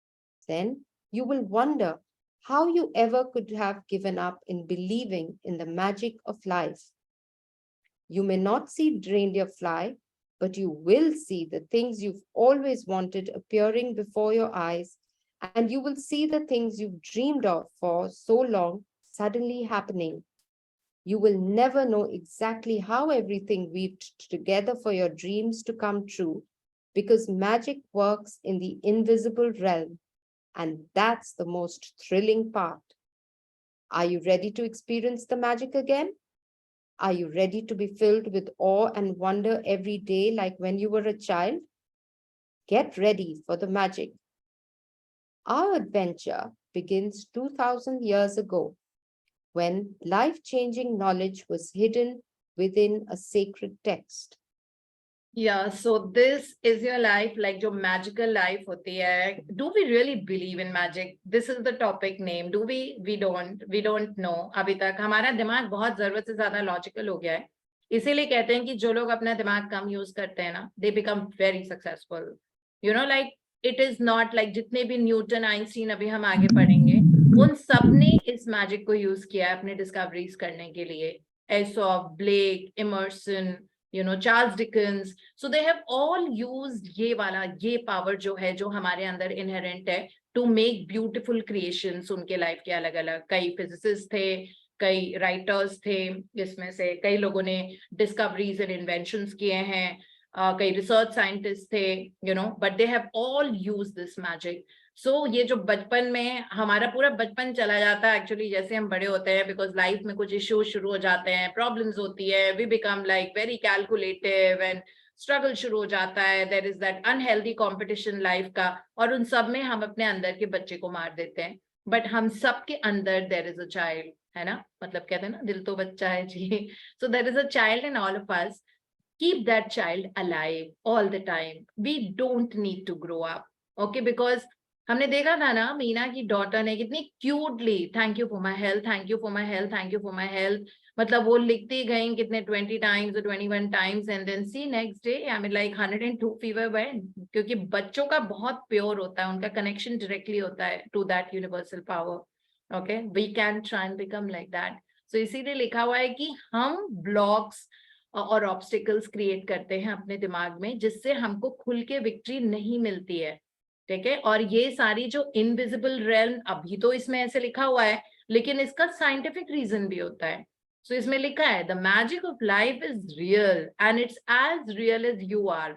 Then you will wonder how you ever could have given up in believing in the magic of life. You may not see reindeer fly, but you will see the things you've always wanted appearing before your eyes, and you will see the things you've dreamed of for so long suddenly happening. You will never know exactly how everything weaved together for your dreams to come true, because magic works in the invisible realm, and that's the most thrilling part. Are you ready to experience the magic again? Are you ready to be filled with awe and wonder every day like when you were a child? Get ready for the magic. Our adventure begins 2000 years ago, when life-changing knowledge was hidden within a sacred text. Yeah, so this is your life, like जो magical life होती है. Do we really believe in magic? This is the topic name. Do we? We don't know. अभी तक हमारा दिमाग बहुत जरूरत से ज्यादा लॉजिकल हो गया है. इसीलिए कहते हैं कि जो लोग अपना दिमाग कम यूज करते हैं ना, they become very successful. You know, like it is not like जितने भी न्यूटन, आइंस्टीन अभी हम आगे पढ़ेंगे, उन सब ने इस मैजिक को यूज किया है अपने डिस्कवरीज करने के लिए. Aesop, Blake, Emerson, Charles Dickens. So they have all used ये पावर जो है, जो हमारे अंदर इनहेरेंट है, टू मेक ब्यूटिफुल क्रिएशंस उनके लाइफ के अलग अलग. कई फिजिसिस्ट थे, कई राइटर्स थे, इसमें से कई लोगों ने डिस्कवरीज एंड इन्वेंशंस किए हैं, कई रिसर्च साइंटिस्ट थे, but they have all use this magic. So ये जो बचपन में हमारा पूरा बचपन चला जाता है एक्चुअली, जैसे हम बड़े होते हैं, बिकॉज लाइफ में कुछ इश्यूज शुरू हो जाते हैं, प्रॉब्लम्स होती है, we become like very calculative and struggle शुरू हो जाता है. There is that unhealthy competition life का, और उन सब में हम अपने अंदर के बच्चे को मार देते हैं. बट हम सब के अंदर देयर इज अ चाइल्ड, है ना, मतलब कहते हैं ना, दिल तो बच्चा है जी. So there is a child in all of us. Keep that child alive all the time. We don't need to grow up, okay? Because हमने देखा था ना, मीना की डॉटर ने कितनी cutely thank you for my health, thank you for my health, thank you for my health, मतलब वो लिखती गई कितने 20 टाइम्स और 21 times, and then see next day I mean like 102 fever went. क्योंकि बच्चों का बहुत प्योर होता है, उनका कनेक्शन डायरेक्टली होता है to that universal power. Okay, we can try and become like that. So इसीलिए लिखा हुआ है कि हम ब्लॉक्स और ऑब्स्टिकल्स क्रिएट करते हैं अपने दिमाग में, जिससे हमको खुल के विक्ट्री नहीं मिलती है. ठीक है, और ये सारी जो इनविजिबल रेल्म, अभी तो इसमें ऐसे लिखा हुआ है, लेकिन इसका साइंटिफिक रीजन भी होता है. सो इसमें लिखा है the magic of life is real and it's as real as you are.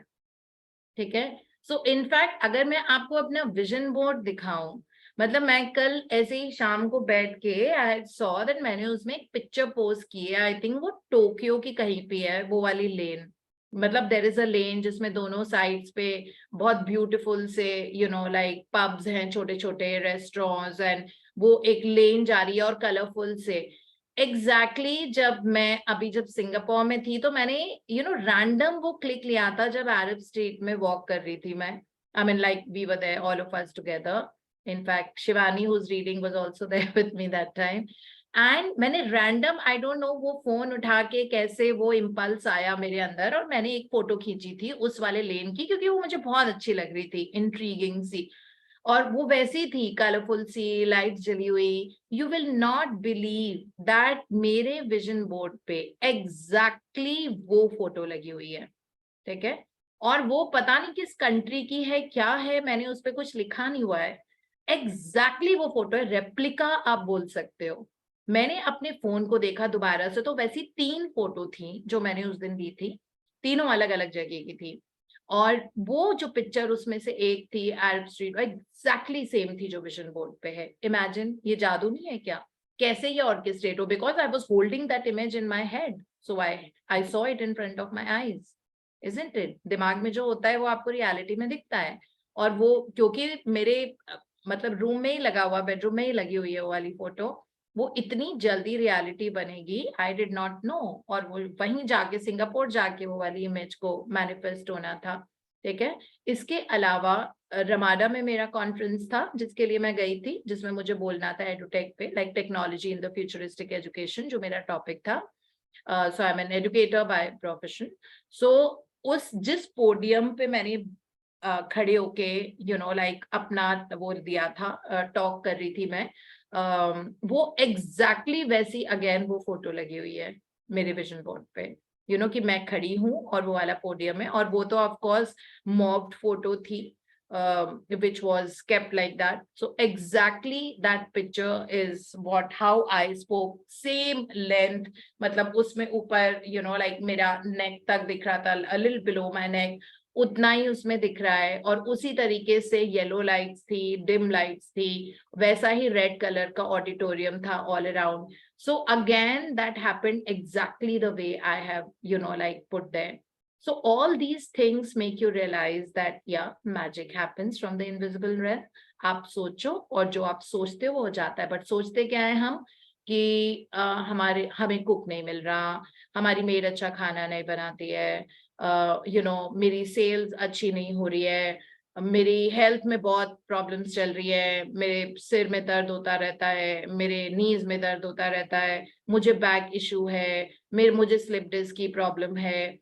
ठीक है, सो इनफैक्ट अगर मैं आपको अपना विजन बोर्ड दिखाऊं, मतलब मैं कल ऐसे ही शाम को बैठ के आई सॉ दैट मैंने उसमें एक पिक्चर पोस्ट की है, आई थिंक वो टोक्यो की कहीं पे है, वो वाली लेन. मतलब देर इज अ लेन जिसमें दोनों साइड्स पे बहुत ब्यूटीफुल से लाइक पब्स हैं, छोटे छोटे रेस्टोरेंट्स, एंड वो एक लेन जा रही है और कलरफुल से. एग्जैक्टली जब मैं अभी जब सिंगापुर में थी, तो मैंने रैंडम वो क्लिक लिया था जब अरब स्ट्रीट में वॉक कर रही थी मैं. I mean like we were there all of us together. In fact, Shivani, who's reading, was also there with me that time. And मैंने रैंडम, आई डोंट नो वो फोन उठा के कैसे वो इम्पल्स आया मेरे अंदर, और मैंने एक फोटो खींची थी उस वाले लेन की, क्योंकि वो मुझे बहुत अच्छी लग रही थी, इंट्रीगिंग सी, और वो वैसी थी, कलरफुल सी, लाइट्स जली हुई. You will not believe that मेरे विजन बोर्ड पे एग्जैक्टली वो फोटो लगी हुई है. ठीक है, और वो पता नहीं किस कंट्री की है, क्या है, मैंने उस पर कुछ लिखा नहीं हुआ है. एग्जैक्टली वो फोटो है, रेप्लिका आप बोल सकते हो. मैंने अपने फोन को देखा दोबारा से, तो वैसी 3 फोटो थी जो मैंने उस दिन दी थी, तीनों अलग अलग जगह की थी. और वो जो पिक्चर उसमें से एक थी अरब स्ट्रीट, एग्जैक्टली सेम थी जो विजन बोर्ड पे है. इमेजिन, ये जादू नहीं है क्या? कैसे ये ऑर्केस्ट्रेट हो? Because I was holding that image in my head, so I saw it in front of my eyes. Isn't it? दिमाग में जो होता है वो आपको रियलिटी में दिखता है. और वो क्योंकि मेरे मतलब रूम में ही लगा हुआ, बेडरूम में ही लगी हुई है वो वाली फोटो, वो इतनी जल्दी रियलिटी बनेगी, आई डिड नॉट नो. और वो वहीं जाके सिंगापुर जाके वो वाली इमेज को मैनिफेस्ट होना था. ठीक है, इसके अलावा रमाडा में मेरा कॉन्फ्रेंस था जिसके लिए मैं गई थी, जिसमें मुझे बोलना था एडुटेक पे, like technology in the futuristic education, जो मेरा टॉपिक था. So I am an educator by profession. So उस जिस पोडियम पे मैंने खड़े होके लाइक अपना वो दिया था, टॉक कर रही थी मैं, वो एग्जैक्टली वैसी अगेन वो फोटो लगी हुई है मेरे विजन बोर्ड पे. कि मैं खड़ी हूँ और वो वाला पोडियम है, और वो तो ऑफ कोर्स मॉब्ड फोटो थी, which was kept like that. So exactly that picture is how I spoke. Same length, मतलब उसमें ऊपर like मेरा neck तक दिख रहा था, a little below my neck, उतना ही उसमें दिख रहा है. और उसी तरीके से येलो लाइट्स थी, डिम लाइट्स थी, वैसा ही रेड कलर का ऑडिटोरियम था all around. So again that happened exactly the way I have like put there. So all these things make you realize that yeah, magic happens from the invisible realm. आप सोचो और जो आप सोचते हो वो हो जाता है. बट सोचते क्या है हम कि हमें कुक नहीं मिल रहा, हमारी मेड अच्छा खाना नहीं बनाती है, मेरी सेल्स अच्छी नहीं हो रही है, मेरी हेल्थ में बहुत प्रॉब्लम्स चल रही है, मेरे सिर में दर्द होता रहता है, मेरे नीज में दर्द होता रहता है, मुझे बैक इशू है, मुझे स्लिप डिस्क की प्रॉब्लम है,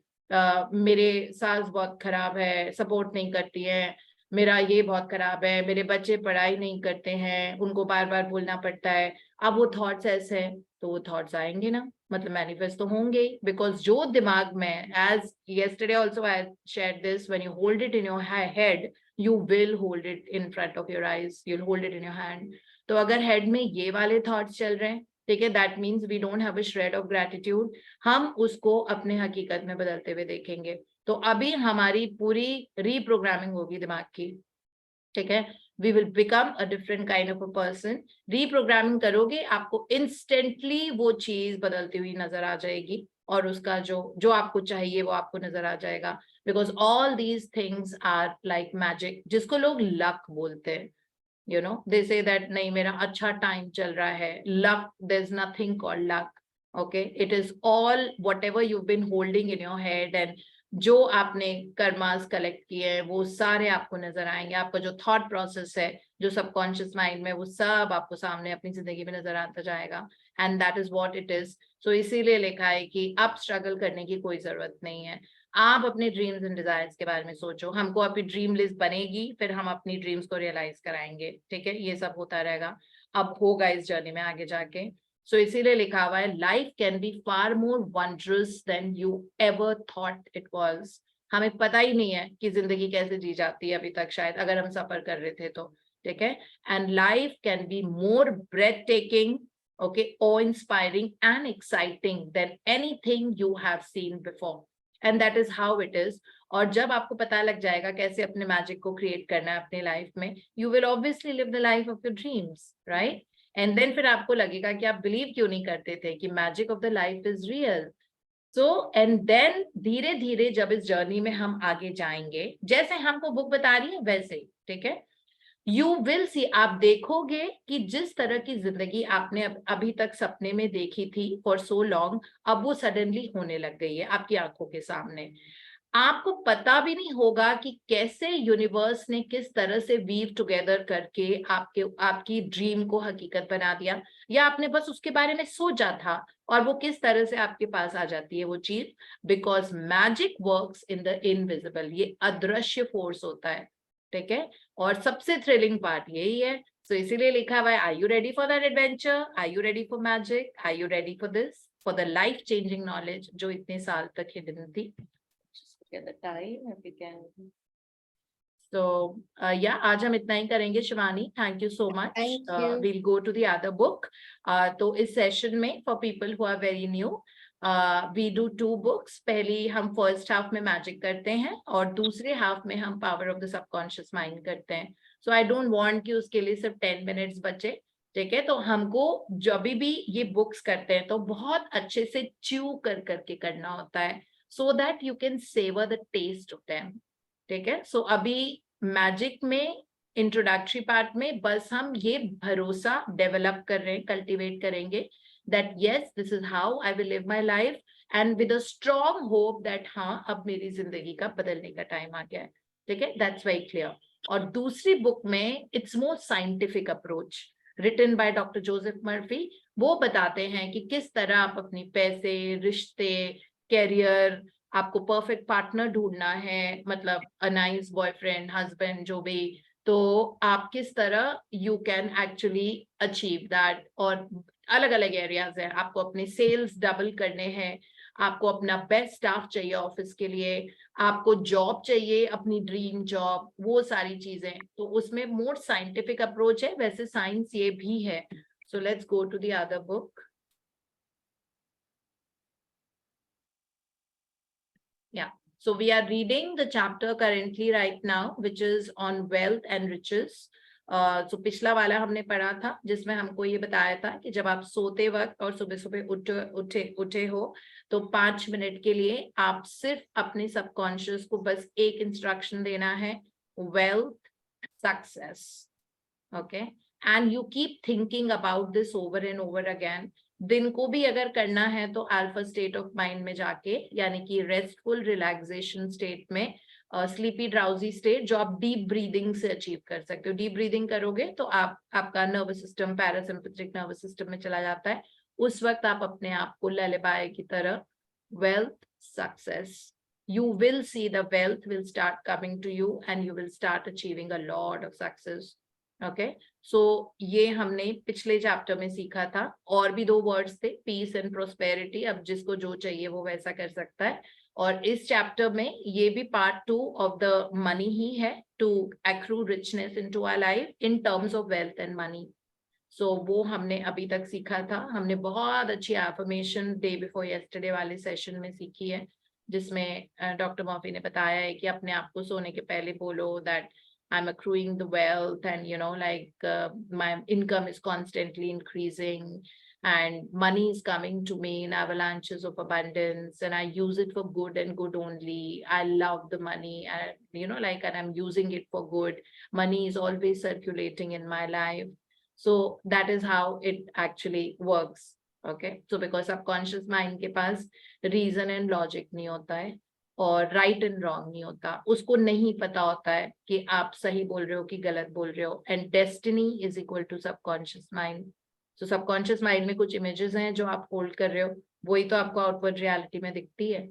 मेरे सांस बहुत खराब है, सपोर्ट नहीं करती है, मेरा ये बहुत खराब है, मेरे बच्चे पढ़ाई नहीं करते हैं, उनको बार बार बोलना पड़ता है। अब वो थॉट्स ऐसे हैं तो वो थॉट्स आएंगे ना, मतलब मैनिफेस्ट तो होंगे, बिकॉज जो दिमाग में, as yesterday also I shared this, when you hold it in your head you will hold it in front of your eyes, you'll hold it in your hand. तो अगर हेड में ये वाले थॉट्स चल रहे हैं, ठीक है, that means we don't have a shred of gratitude, हम उसको अपने हकीकत में बदलते हुए देखेंगे। तो अभी हमारी पूरी रीप्रोग्रामिंग होगी दिमाग की, ठीक है, we will become a different kind of a person. Reprogramming करोगे, आपको इंस्टेंटली वो चीज बदलती हुई नजर आ जाएगी, और उसका जो आपको चाहिए वो आपको नजर आ जाएगा, because all these things are like magic, जिसको लोग लक बोलते हैं। they say that नहीं मेरा अच्छा टाइम चल रहा है, luck, there's nothing called luck, okay, it is all whatever you've been holding in your head, and जो आपने कर्मास कलेक्ट किए हैं वो सारे आपको नजर आएंगे, आपका जो थॉट प्रोसेस है, जो सबकॉन्शियस माइंड में, वो सब आपको सामने अपनी जिंदगी में नजर आता जाएगा, and that is what it is. So इसीलिए लिखा है कि अब स्ट्रगल करने की कोई जरूरत नहीं है, आप अपने ड्रीम्स एंड डिजायर्स के बारे में सोचो, हमको अपनी ड्रीम लिस्ट बनेगी, फिर हम अपनी ड्रीम्स को रियलाइज कराएंगे, ठीक है, ये सब होता रहेगा, अब होगा इस जर्नी में आगे जाके। सो इसीलिए लिखा हुआ है, life can be far more wondrous than you ever thought it was. हमें पता ही नहीं है कि जिंदगी कैसे जी जाती है अभी तक, शायद अगर हम सफर कर रहे थे तो, ठीक है, and life can be more breathtaking, okay, awe-inspiring and exciting than anything you have seen before, and that is how it is। और जब आपको पता लग जाएगा कैसे अपने मैजिक को क्रिएट करना है अपने लाइफ में, you will obviously live the life of your dreams, right? and then फिर आपको लगेगा कि आप बिलीव क्यों नहीं करते थे कि magic of the life is real. So and then धीरे धीरे जब इस जर्नी में हम आगे जाएंगे, जैसे हमको बुक बता रही है वैसे ही, ठीक है, यू विल सी, आप देखोगे कि जिस तरह की जिंदगी आपने अभी तक सपने में देखी थी फॉर सो लॉन्ग, अब वो सडनली होने लग गई है आपकी आंखों के सामने। आपको पता भी नहीं होगा कि कैसे यूनिवर्स ने किस तरह से वीव टुगेदर करके आपकी ड्रीम को हकीकत बना दिया, या आपने बस उसके बारे में सोचा था और वो किस तरह से आपके पास आ जाती है वो चीज, because magic works in the invisible, ये अदृश्य फोर्स होता है, ठीक है, और सबसे थ्रिलिंग पार्ट यही है। सो इसीलिए लिखा हुआ है, are you ready for that adventure, are you ready for magic, are you ready for this, for the life changing knowledge जो इतने साल तक हिडन थी। Get the time if we can. So yeah, आज हम इतना ही करेंगे Shivani, thank you so much. Thank you. We'll go to the other book. तो इस सेशन में for people who are very new, we do 2 books। पहली हम फर्स्ट हाफ में मैजिक करते हैं और दूसरे हाफ में हम power of the subconscious mind करते हैं। सो आई डोंट वांट कि उसके लिए सिर्फ 10 मिनट्स बचे, ठीक है, तो हमको जब भी ये बुक्स करते हैं तो बहुत अच्छे से च्यू करके करना होता है, so that you can savor the taste of them, ठीक है। सो अभी मैजिक में इंट्रोडक्टरी पार्ट में बस हम ये भरोसा डेवलप कर रहे हैं, कल्टीवेट करेंगे that yes, this is how I will live my life, and with a strong hope that हाँ अब मेरी जिंदगी का बदलने का टाइम आ गया है, ठीक है, that's very clear। और दूसरी बुक में it's more scientific approach written by Dr. Joseph Murphy, वो बताते हैं कि किस तरह आप अपनी पैसे, रिश्ते, कैरियर, आपको परफेक्ट पार्टनर ढूंढना है, मतलब अ नाइस बॉयफ्रेंड, हस्बैंड, जो भी, तो आप किस तरह you can actually achieve that. और अलग अलग एरियाज है, आपको अपने सेल्स डबल करने हैं, आपको अपना बेस्ट स्टाफ चाहिए ऑफिस के लिए, आपको जॉब चाहिए, अपनी ड्रीम जॉब, वो सारी चीजें, तो उसमें मोर साइंटिफिक अप्रोच है, वैसे साइंस ये भी है। So let's go to the other book. Yeah, so we are reading the chapter currently right now, which is on wealth and riches. So पिछला वाला हमने पढ़ा था जिसमें हमको ये बताया था कि जब आप सोते वक्त और सुबह सुबह उठे हो तो 5 मिनट के लिए आप सिर्फ अपने सबकॉन्शियस को बस एक इंस्ट्रक्शन देना है, wealth, success, okay, and you keep thinking about this over and over again, दिन को भी अगर करना है तो अल्फा स्टेट ऑफ माइंड में जाके, यानी कि रेस्टफुल रिलैक्सेशन स्टेट में, स्लीपी ड्राउजी स्टेट, जो आप डीप ब्रीदिंग से अचीव कर सकते हो। डीप ब्रीदिंग करोगे तो आपका nervous system parasympathetic nervous system में चला जाता है। उस वक्त आप अपने आप को लैलेबाय की तरह wealth, success, you will see the wealth will start coming to you and you will start achieving a lot of success. Okay, so ये हमने पिछले चैप्टर में सीखा था। और भी 2 वर्ड्स थे, पीस एंड प्रोस्पेरिटी। अब जिसको जो चाहिए वो वैसा कर सकता है। और इस चैप्टर में ये भी पार्ट 2 ऑफ द मनी ही है, to accrue richness into our life in terms of wealth and money. So वो हमने अभी तक सीखा था। हमने बहुत अच्छी एफर्मेशन डे बिफोर यस्टरडे वाले सेशन में सीखी है, जिसमें डॉक्टर मॉफी ने बताया है कि अपने आप को सोने के पहले बोलो that I M accruing the wealth and like my income is constantly increasing and money is coming to me in avalanches of abundance and I use it for good and good only. I love the money and and I'm using it for good. Money is always circulating in my life. So that is how it actually works. Okay, so because subconscious mind के पास reason and logic नहीं होता है और right and wrong नहीं होता, उसको नहीं पता होता है कि आप सही बोल रहे हो कि गलत बोल रहे हो। and destiny is equal to subconscious mind. So subconscious mind में कुछ images हैं जो आप hold कर रहे हो, वही तो आपको outward reality में दिखती है।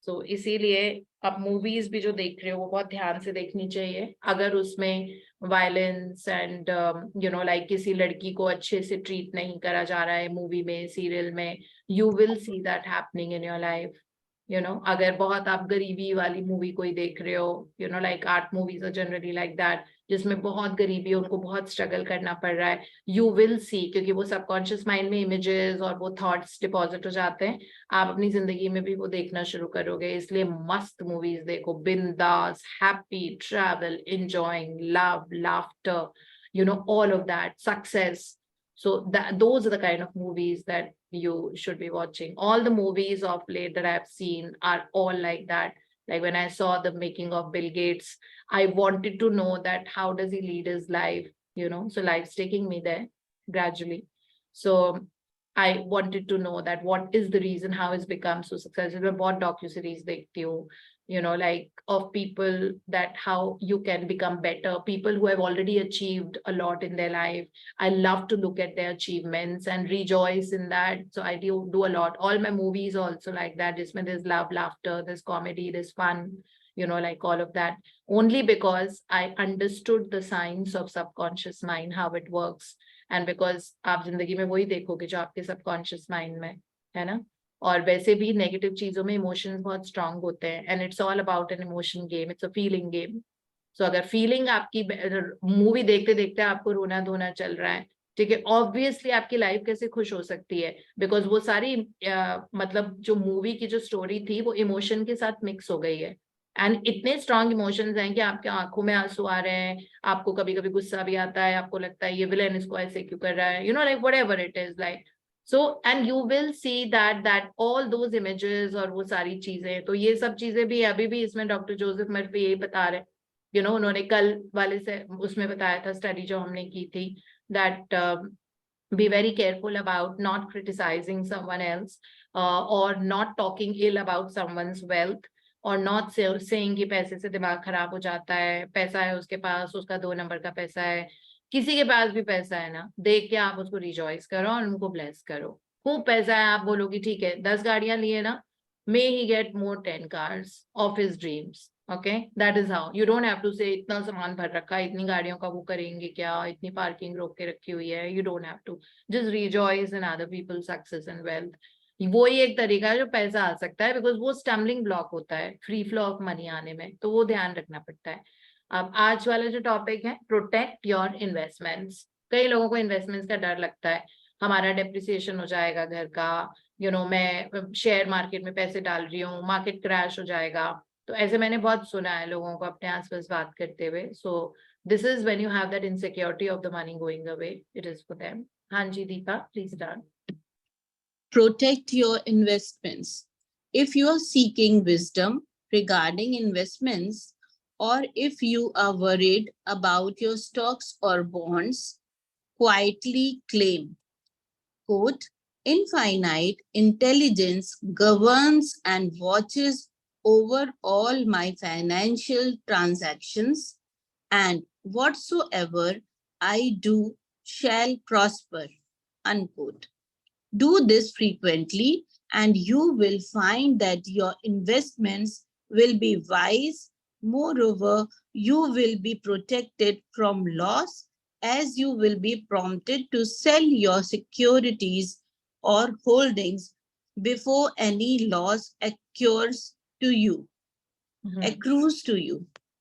So इसीलिए आप मूवीज भी जो देख रहे हो वो बहुत ध्यान से देखनी चाहिए। अगर उसमें वायलेंस एंड लाइक किसी लड़की को अच्छे से ट्रीट नहीं करा जा रहा है मूवी में, सीरियल में, you will see that happening in your life. अगर बहुत आप गरीबी वाली मूवी कोई देख रहे हो, like art movies are generally like that, जिसमें बहुत गरीबी है, उनको बहुत स्ट्रगल करना पड़ रहा है, यू विल सी, क्योंकि वो सबकॉन्शियस माइंड में इमेजेस और वो थॉट्स डिपॉजिट हो जाते हैं, आप अपनी जिंदगी में भी वो देखना शुरू करोगे। इसलिए मस्त मूवीज देखो, बिंदास, happy, travel, enjoying, love, laughter, all of that, success. So those are the kind of movies that you should be watching. All the movies of late that I've seen are all like that. Like when I saw the making of Bill Gates, I wanted to know that how does he lead his life, so life's taking me there gradually. So I wanted to know that what is the reason how he's become so successful. What docu-series dekhti hu, like of people, that how you can become better, people who have already achieved a lot in their life. I love to look at their achievements and rejoice in that. So I do a lot. All my movies also like that. There's love, laughter, there's comedy, there's fun, like all of that. Only because I understood the science of subconscious mind, how it works. And because आप जिंदगी में वही देखोगे जो आपके subconscious mind में है ना। और वैसे भी नेगेटिव चीजों में इमोशंस बहुत स्ट्रांग होते हैं, and it's all about an emotion game, it's a feeling game. So अगर फीलिंग आपकी, मूवी देखते देखते आपको रोना धोना चल रहा है, ठीक है, ऑब्वियसली आपकी लाइफ कैसे खुश हो सकती है? बिकॉज वो सारी मतलब जो मूवी की जो स्टोरी थी वो इमोशन के साथ मिक्स हो गई है, एंड इतने स्ट्रॉन्ग इमोशंस हैं कि आपके आंखों में आंसू आ रहे हैं, आपको कभी कभी गुस्सा भी आता है, आपको लगता है ये विलेन इसको ऐसे क्यों कर रहा है, like whatever it is like. So and you will see that all those images और वो सारी चीजें, तो ये सब चीजें भी अभी भी इसमें डॉक्टर जोसेफ मर्फी यही बता रहे, उन्होंने कल वाले से उसमें बताया था, स्टडी जो हमने की थी, that be very careful about not criticizing someone else, or not talking ill about someone's wealth, और नॉट सेइंग कि पैसे से दिमाग खराब हो जाता है, पैसा है उसके पास, उसका 2 नंबर का पैसा है, किसी के पास भी पैसा है ना, देख के आप उसको रिजॉइस करो और उनको ब्लेस करो। खूब पैसा है, आप बोलो कि ठीक है 10 गाड़ियां लिए ना, may he get more 10 cars of his dreams. Okay, that is how, you don't have to say इतना सामान भर रखा है, इतनी गाड़ियों का वो करेंगे क्या, इतनी पार्किंग रोक के रखी हुई है, you don't have to, just rejoice in other people's success and wealth. वो ही एक तरीका है जो पैसा आ सकता है, बिकॉज वो स्टम्बलिंग ब्लॉक होता है फ्री फ्लो ऑफ मनी आने में, तो वो ध्यान रखना पड़ता है। अब आज वाला जो टॉपिक है, प्रोटेक्ट योर इन्वेस्टमेंट्स। कई लोगों को इन्वेस्टमेंट्स का डर लगता है, हमारा डेप्रिसिएशन हो जाएगा घर का, मैं शेयर मार्केट में पैसे डाल रही हूँ, मार्केट क्रैश हो जाएगा। तो ऐसे मैंने बहुत सुना है लोगों को अपने आसपास बात करते हुए। So this is when you have that insecurity of the money going away, it is for them. हाँ जी Deepa, please start. Protect your investments. If you are seeking wisdom regarding investments, or if you are worried about your stocks or bonds, quietly claim, quote, Infinite intelligence governs and watches over all my financial transactions, and whatsoever I do shall prosper. Unquote. Do this frequently, and you will find that your investments will be wise. Moreover, you will be protected from loss, as you will be prompted to sell your securities or holdings before any loss accrues to you.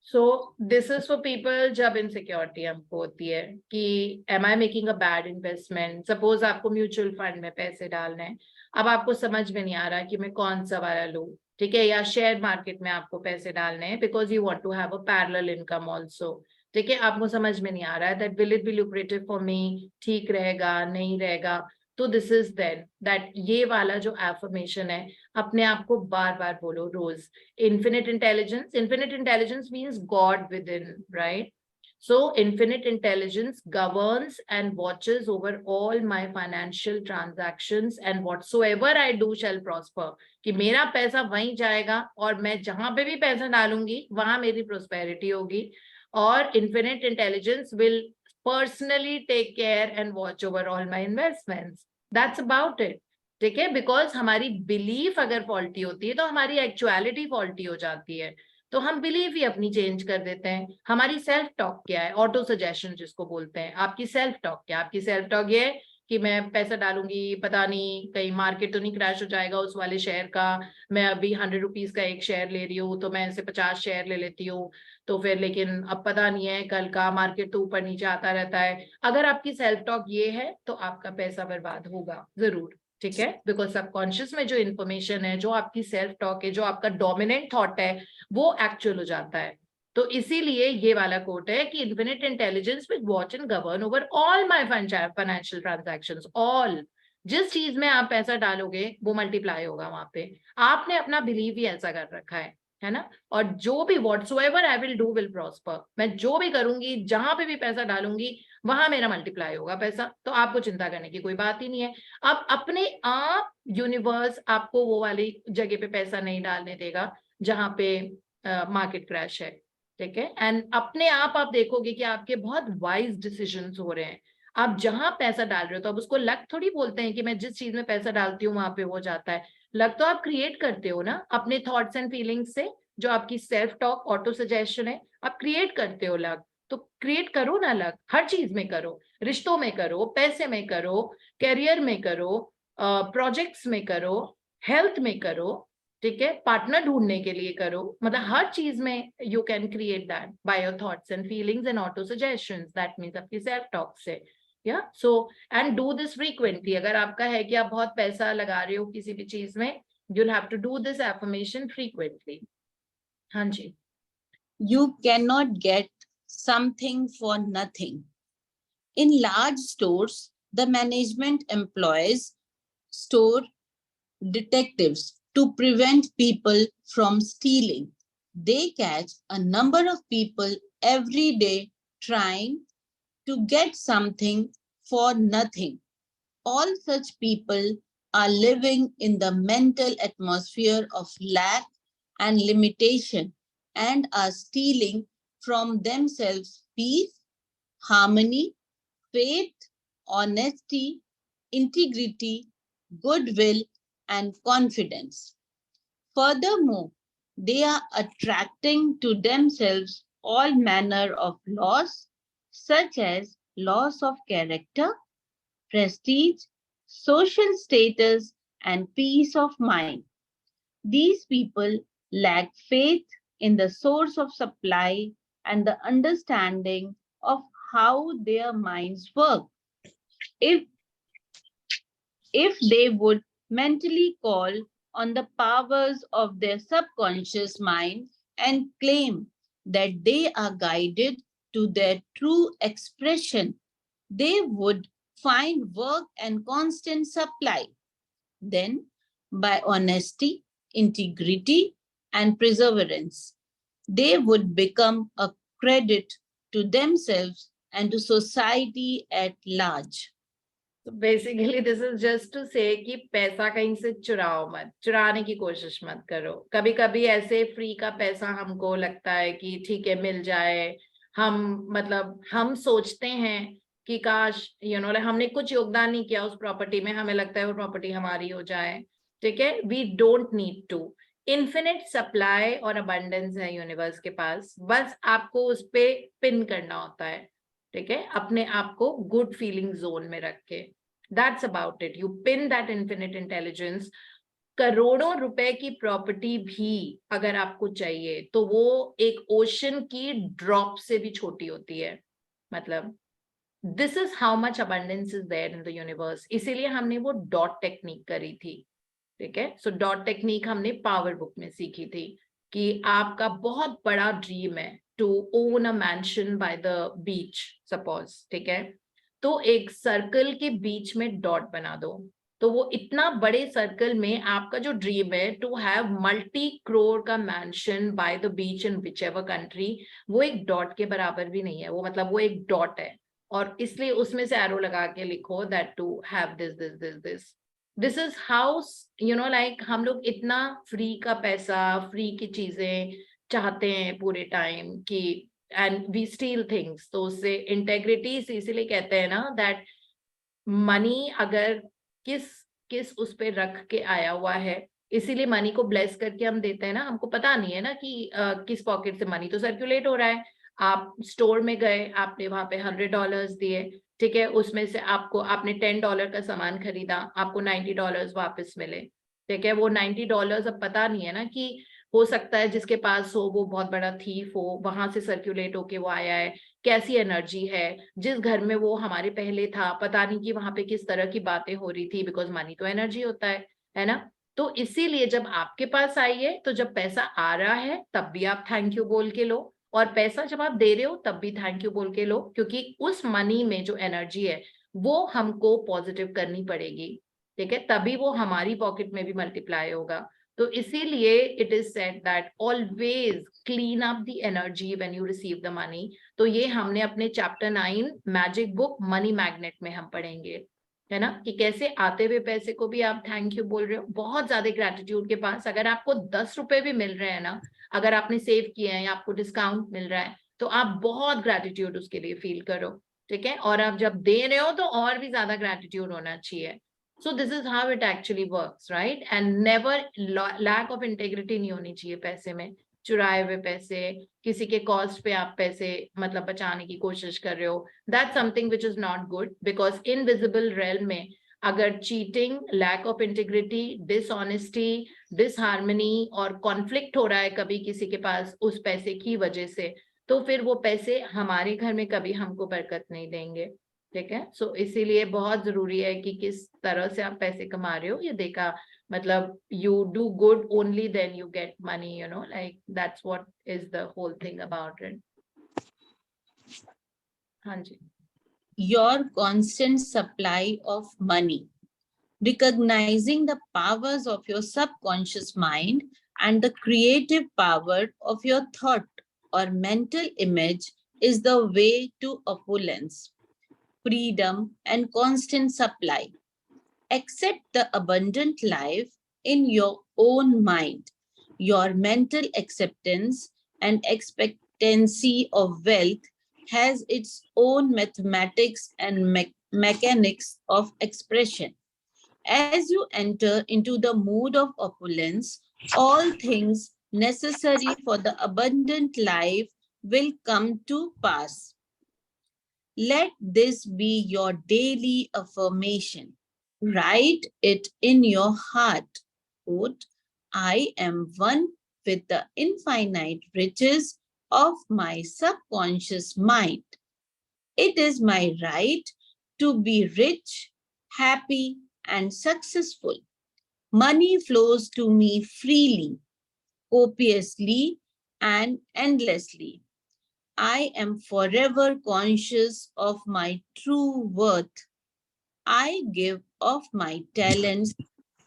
So this is for people जब insecurity हमको होती है कि am I making a bad investment? Suppose आपको mutual fund में पैसे डालने हैं, अब आपको समझ में नहीं आ रहा कि मैं कौन सा वाला लूं, ठीक है, या शेयर मार्केट में आपको पैसे डालने हैं because you want to have a parallel income also, ठीक है, आपको समझ में नहीं आ रहा है that will it be lucrative for me, ठीक रहेगा नहीं रहेगा, तो दिस इज देन दैट ये वाला जो एफर्मेशन है अपने आप को बार बार बोलो रोज. infinite intelligence means God within, right? So infinite intelligence governs and watches over all my financial transactions, and whatsoever I do shall prosper. कि मेरा पैसा वहीं जाएगा और मैं जहां पे भी पैसा डालूंगी वहां मेरी prosperity होगी. और infinite intelligence will personally take care and watch over all my investments. That's about it. ठीक है, बिकॉज हमारी बिलीफ अगर फॉल्टी होती है तो हमारी एक्चुअलिटी फॉल्टी हो जाती है, तो हम बिलीफ ही अपनी चेंज कर देते हैं. हमारी सेल्फ टॉक क्या है? ऑटो सजेशन जिसको बोलते हैं. आपकी सेल्फ टॉक क्या? आपकी सेल्फ टॉक ये है कि मैं पैसा डालूंगी, पता नहीं कहीं मार्केट तो नहीं क्रैश हो जाएगा उस वाले शेयर का, मैं अभी 100 रुपीज का एक शेयर ले रही हूँ तो मैं ऐसे 50 शेयर ले लेती हूँ, तो फिर लेकिन अब पता नहीं है कल का मार्केट तो ऊपर नीचे आता रहता है. अगर आपकी सेल्फ टॉक ये है तो आपका पैसा बर्बाद होगा जरूर, ठीक है, बिकॉज सबकॉन्शियस में जो इन्फॉर्मेशन है, जो आपकी सेल्फ टॉक है, जो आपका डोमिनेंट थॉट है, वो एक्चुअल हो जाता है. तो इसीलिए ये वाला कोट है कि infinite intelligence will watch and govern over all my financial transactions. All, जिस चीज में आप पैसा डालोगे वो मल्टीप्लाई होगा वहां पे. आपने अपना बिलीव ही ऐसा कर रखा है ना. और जो भी whatsoever I will do will prosper, मैं जो भी करूंगी, जहां पे भी पैसा डालूंगी वहां मेरा मल्टीप्लाई होगा पैसा, तो आपको चिंता करने की कोई बात ही नहीं है. अब अपने आप यूनिवर्स आपको वो वाली जगह पे पैसा नहीं डालने देगा जहां पे मार्केट क्रैश है, ठीक है. एंड अपने आप देखोगे कि आपके बहुत वाइज डिसीजंस हो रहे हैं. आप जहां पैसा डाल रहे हो तो अब उसको लक थोड़ी बोलते हैं कि मैं जिस चीज में पैसा डालती हूँ वहां पे हो जाता है. लक तो आप क्रिएट करते हो ना अपने थॉट्स एंड फीलिंग्स से, जो आपकी सेल्फ टॉक ऑटो सजेशन है, आप क्रिएट करते हो लक. तो क्रिएट करो ना लक, हर चीज में करो, रिश्तों में करो, पैसे में करो, कैरियर में करो, प्रोजेक्ट्स में करो, हेल्थ में करो, ठीक है, पार्टनर ढूंढने के लिए करो, मतलब हर चीज में you can create that by your thoughts and feelings and auto suggestions. That means आपकी सेल्फ टॉक से. या so and do this frequently. अगर आपका है कि आप बहुत पैसा लगा रहे हो किसी भी चीज में, you'll have to do this affirmation frequently. हाँ जी. You cannot get something for nothing. In large stores, the management employs store detectives to prevent people from stealing. They catch a number of people every day trying to get something for nothing. All such people are living in the mental atmosphere of lack and limitation and are stealing from themselves peace, harmony, faith, honesty, integrity, goodwill, and confidence. Furthermore, they are attracting to themselves all manner of loss, such as loss of character, prestige, social status, and peace of mind. These people lack faith in the source of supply and the understanding of how their minds work. If they would mentally call on the powers of their subconscious mind and claim that they are guided to their true expression, they would find work and constant supply. Then, by honesty, integrity, and perseverance, they would become a credit to themselves and to society at large. So basically this is just to say कि पैसा कहीं से चुराओ मत, चुराने की कोशिश मत करो। कभी कभी ऐसे फ्री का पैसा हमको लगता है कि ठीक है मिल जाए, हम सोचते हैं कि काश हमने कुछ योगदान नहीं किया उस प्रॉपर्टी में, हमें लगता है वो प्रॉपर्टी हमारी हो जाए। ठीक है, we don't need to. Infinite supply और अबंडेंस है यूनिवर्स के पास, बस आपको उस पे पिन करना होता है। ठीक है, अपने आप को गुड फीलिंग जोन में रख के, that's about it. You pin that infinite intelligence. करोड़ों रुपए की प्रॉपर्टी भी अगर आपको चाहिए तो वो एक ओशन की ड्रॉप से भी छोटी होती है। मतलब this is how much abundance is there in the universe. इसीलिए हमने वो डॉट टेक्निक करी थी। ठीक है, सो डॉट टेक्निक हमने पावर बुक में सीखी थी कि आपका बहुत बड़ा ड्रीम है to own a mansion by the beach suppose. ठीक है, तो एक सर्कल के बीच में डॉट बना दो, तो वो इतना बड़े सर्कल में आपका जो ड्रीम है टू हैव मल्टी करोड़ का mention by the beach in which ever country, वो एक डॉट के बराबर भी नहीं है। वो मतलब वो एक डॉट है, और इसलिए उसमें से एरो लगा के लिखो that to have this this this this. This is how like हम लोग इतना फ्री का पैसा, फ्री की चीजें चाहते हैं पूरे टाइम कि एंड वी स्टील थिंग्स। तो उससे इंटेग्रिटी इसीलिए कहते हैं ना दैट मनी अगर किस किस उस पे रख के आया हुआ है, इसीलिए मनी को ब्लेस करके हम देते हैं ना। हमको पता नहीं है ना कि किस पॉकेट से मनी तो सर्कुलेट हो रहा है। आप स्टोर में गए, आपने वहां पे $100 दिए, ठीक है, उसमें से आपने $10 का सामान खरीदा, आपको $90 वापस मिले। ठीक है, वो $90 अब पता नहीं है ना कि हो सकता है जिसके पास हो वो बहुत बड़ा थीफ हो, वहां से सर्कुलेट होके वो आया है, कैसी एनर्जी है, जिस घर में वो हमारे पहले था पता नहीं कि वहां पे किस तरह की बातें हो रही थी, बिकॉज मनी तो एनर्जी होता है ना। तो इसीलिए जब आपके पास आई है, तो जब पैसा आ रहा है तब भी आप थैंक यू बोल के लो, और पैसा जब आप दे रहे हो तब भी थैंक यू बोल के लो, क्योंकि उस मनी में जो एनर्जी है वो हमको पॉजिटिव करनी पड़ेगी। ठीक है, तभी वो हमारी पॉकेट में भी मल्टीप्लाई होगा। तो इसीलिए it is said that always clean up the energy when you receive the money. तो ये हमने अपने chapter 9 magic book money magnet में हम पढ़ेंगे, है ना, कि कैसे आते हुए पैसे को भी आप थैंक यू बोल रहे हो, बहुत ज्यादा ग्रेटिट्यूड के पास। अगर आपको 10 रुपए भी मिल रहे हैं ना, अगर आपने सेव किए हैं या आपको डिस्काउंट मिल रहा है, तो आप बहुत ग्रेटिट्यूड उसके लिए फील करो। ठीक है, और आप जब दे रहे हो तो और भी ज्यादा ग्रेटिट्यूड होना चाहिए। So this is how it actually works, right? And never lack of integrity नहीं होनी चाहिए पैसे में। चुराए हुए पैसे, किसी के कॉस्ट पे आप पैसे मतलब बचाने की कोशिश कर रहे हो, that's something which is not good, because invisible realm में अगर cheating, lack of integrity, dishonesty, disharmony और कॉन्फ्लिक्ट हो रहा है कभी किसी के पास उस पैसे की वजह से, तो फिर वो पैसे हमारे घर में कभी हमको बरकत नहीं देंगे। ठीक है, सो इसीलिए बहुत जरूरी है कि किस तरह से आप पैसे कमा रहे हो ये देखा। मतलब you do good only then you get money, like that's what is the whole thing about it. हाँ जी। Your constant supply of money. Recognizing the powers of your subconscious mind and the creative power of your thought or mental image is the way to opulence, freedom, and constant supply. Accept the abundant life in your own mind. Your mental acceptance and expectancy of wealth has its own mathematics and mechanics of expression. As you enter into the mood of opulence, all things necessary for the abundant life will come to pass. Let this be your daily affirmation. Write it in your heart. Quote, I am one with the infinite riches of my subconscious mind. It is my right to be rich, happy, and successful. Money flows to me freely, copiously, and endlessly. I am forever conscious of my true worth. I give of my talents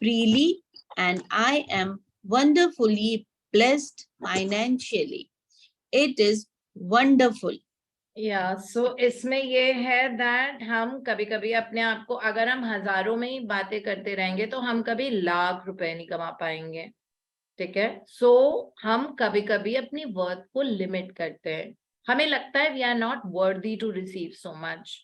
freely, and I am wonderfully blessed financially. It is wonderful. या सो इसमें ये है that हम कभी कभी अपने आप को, अगर हम हजारों में ही बातें करते रहेंगे तो हम कभी लाख रुपए नहीं कमा पाएंगे, ठीक है। सो हम कभी कभी अपनी वर्थ को लिमिट करते हैं, हमें लगता है we are not worthy to receive so much,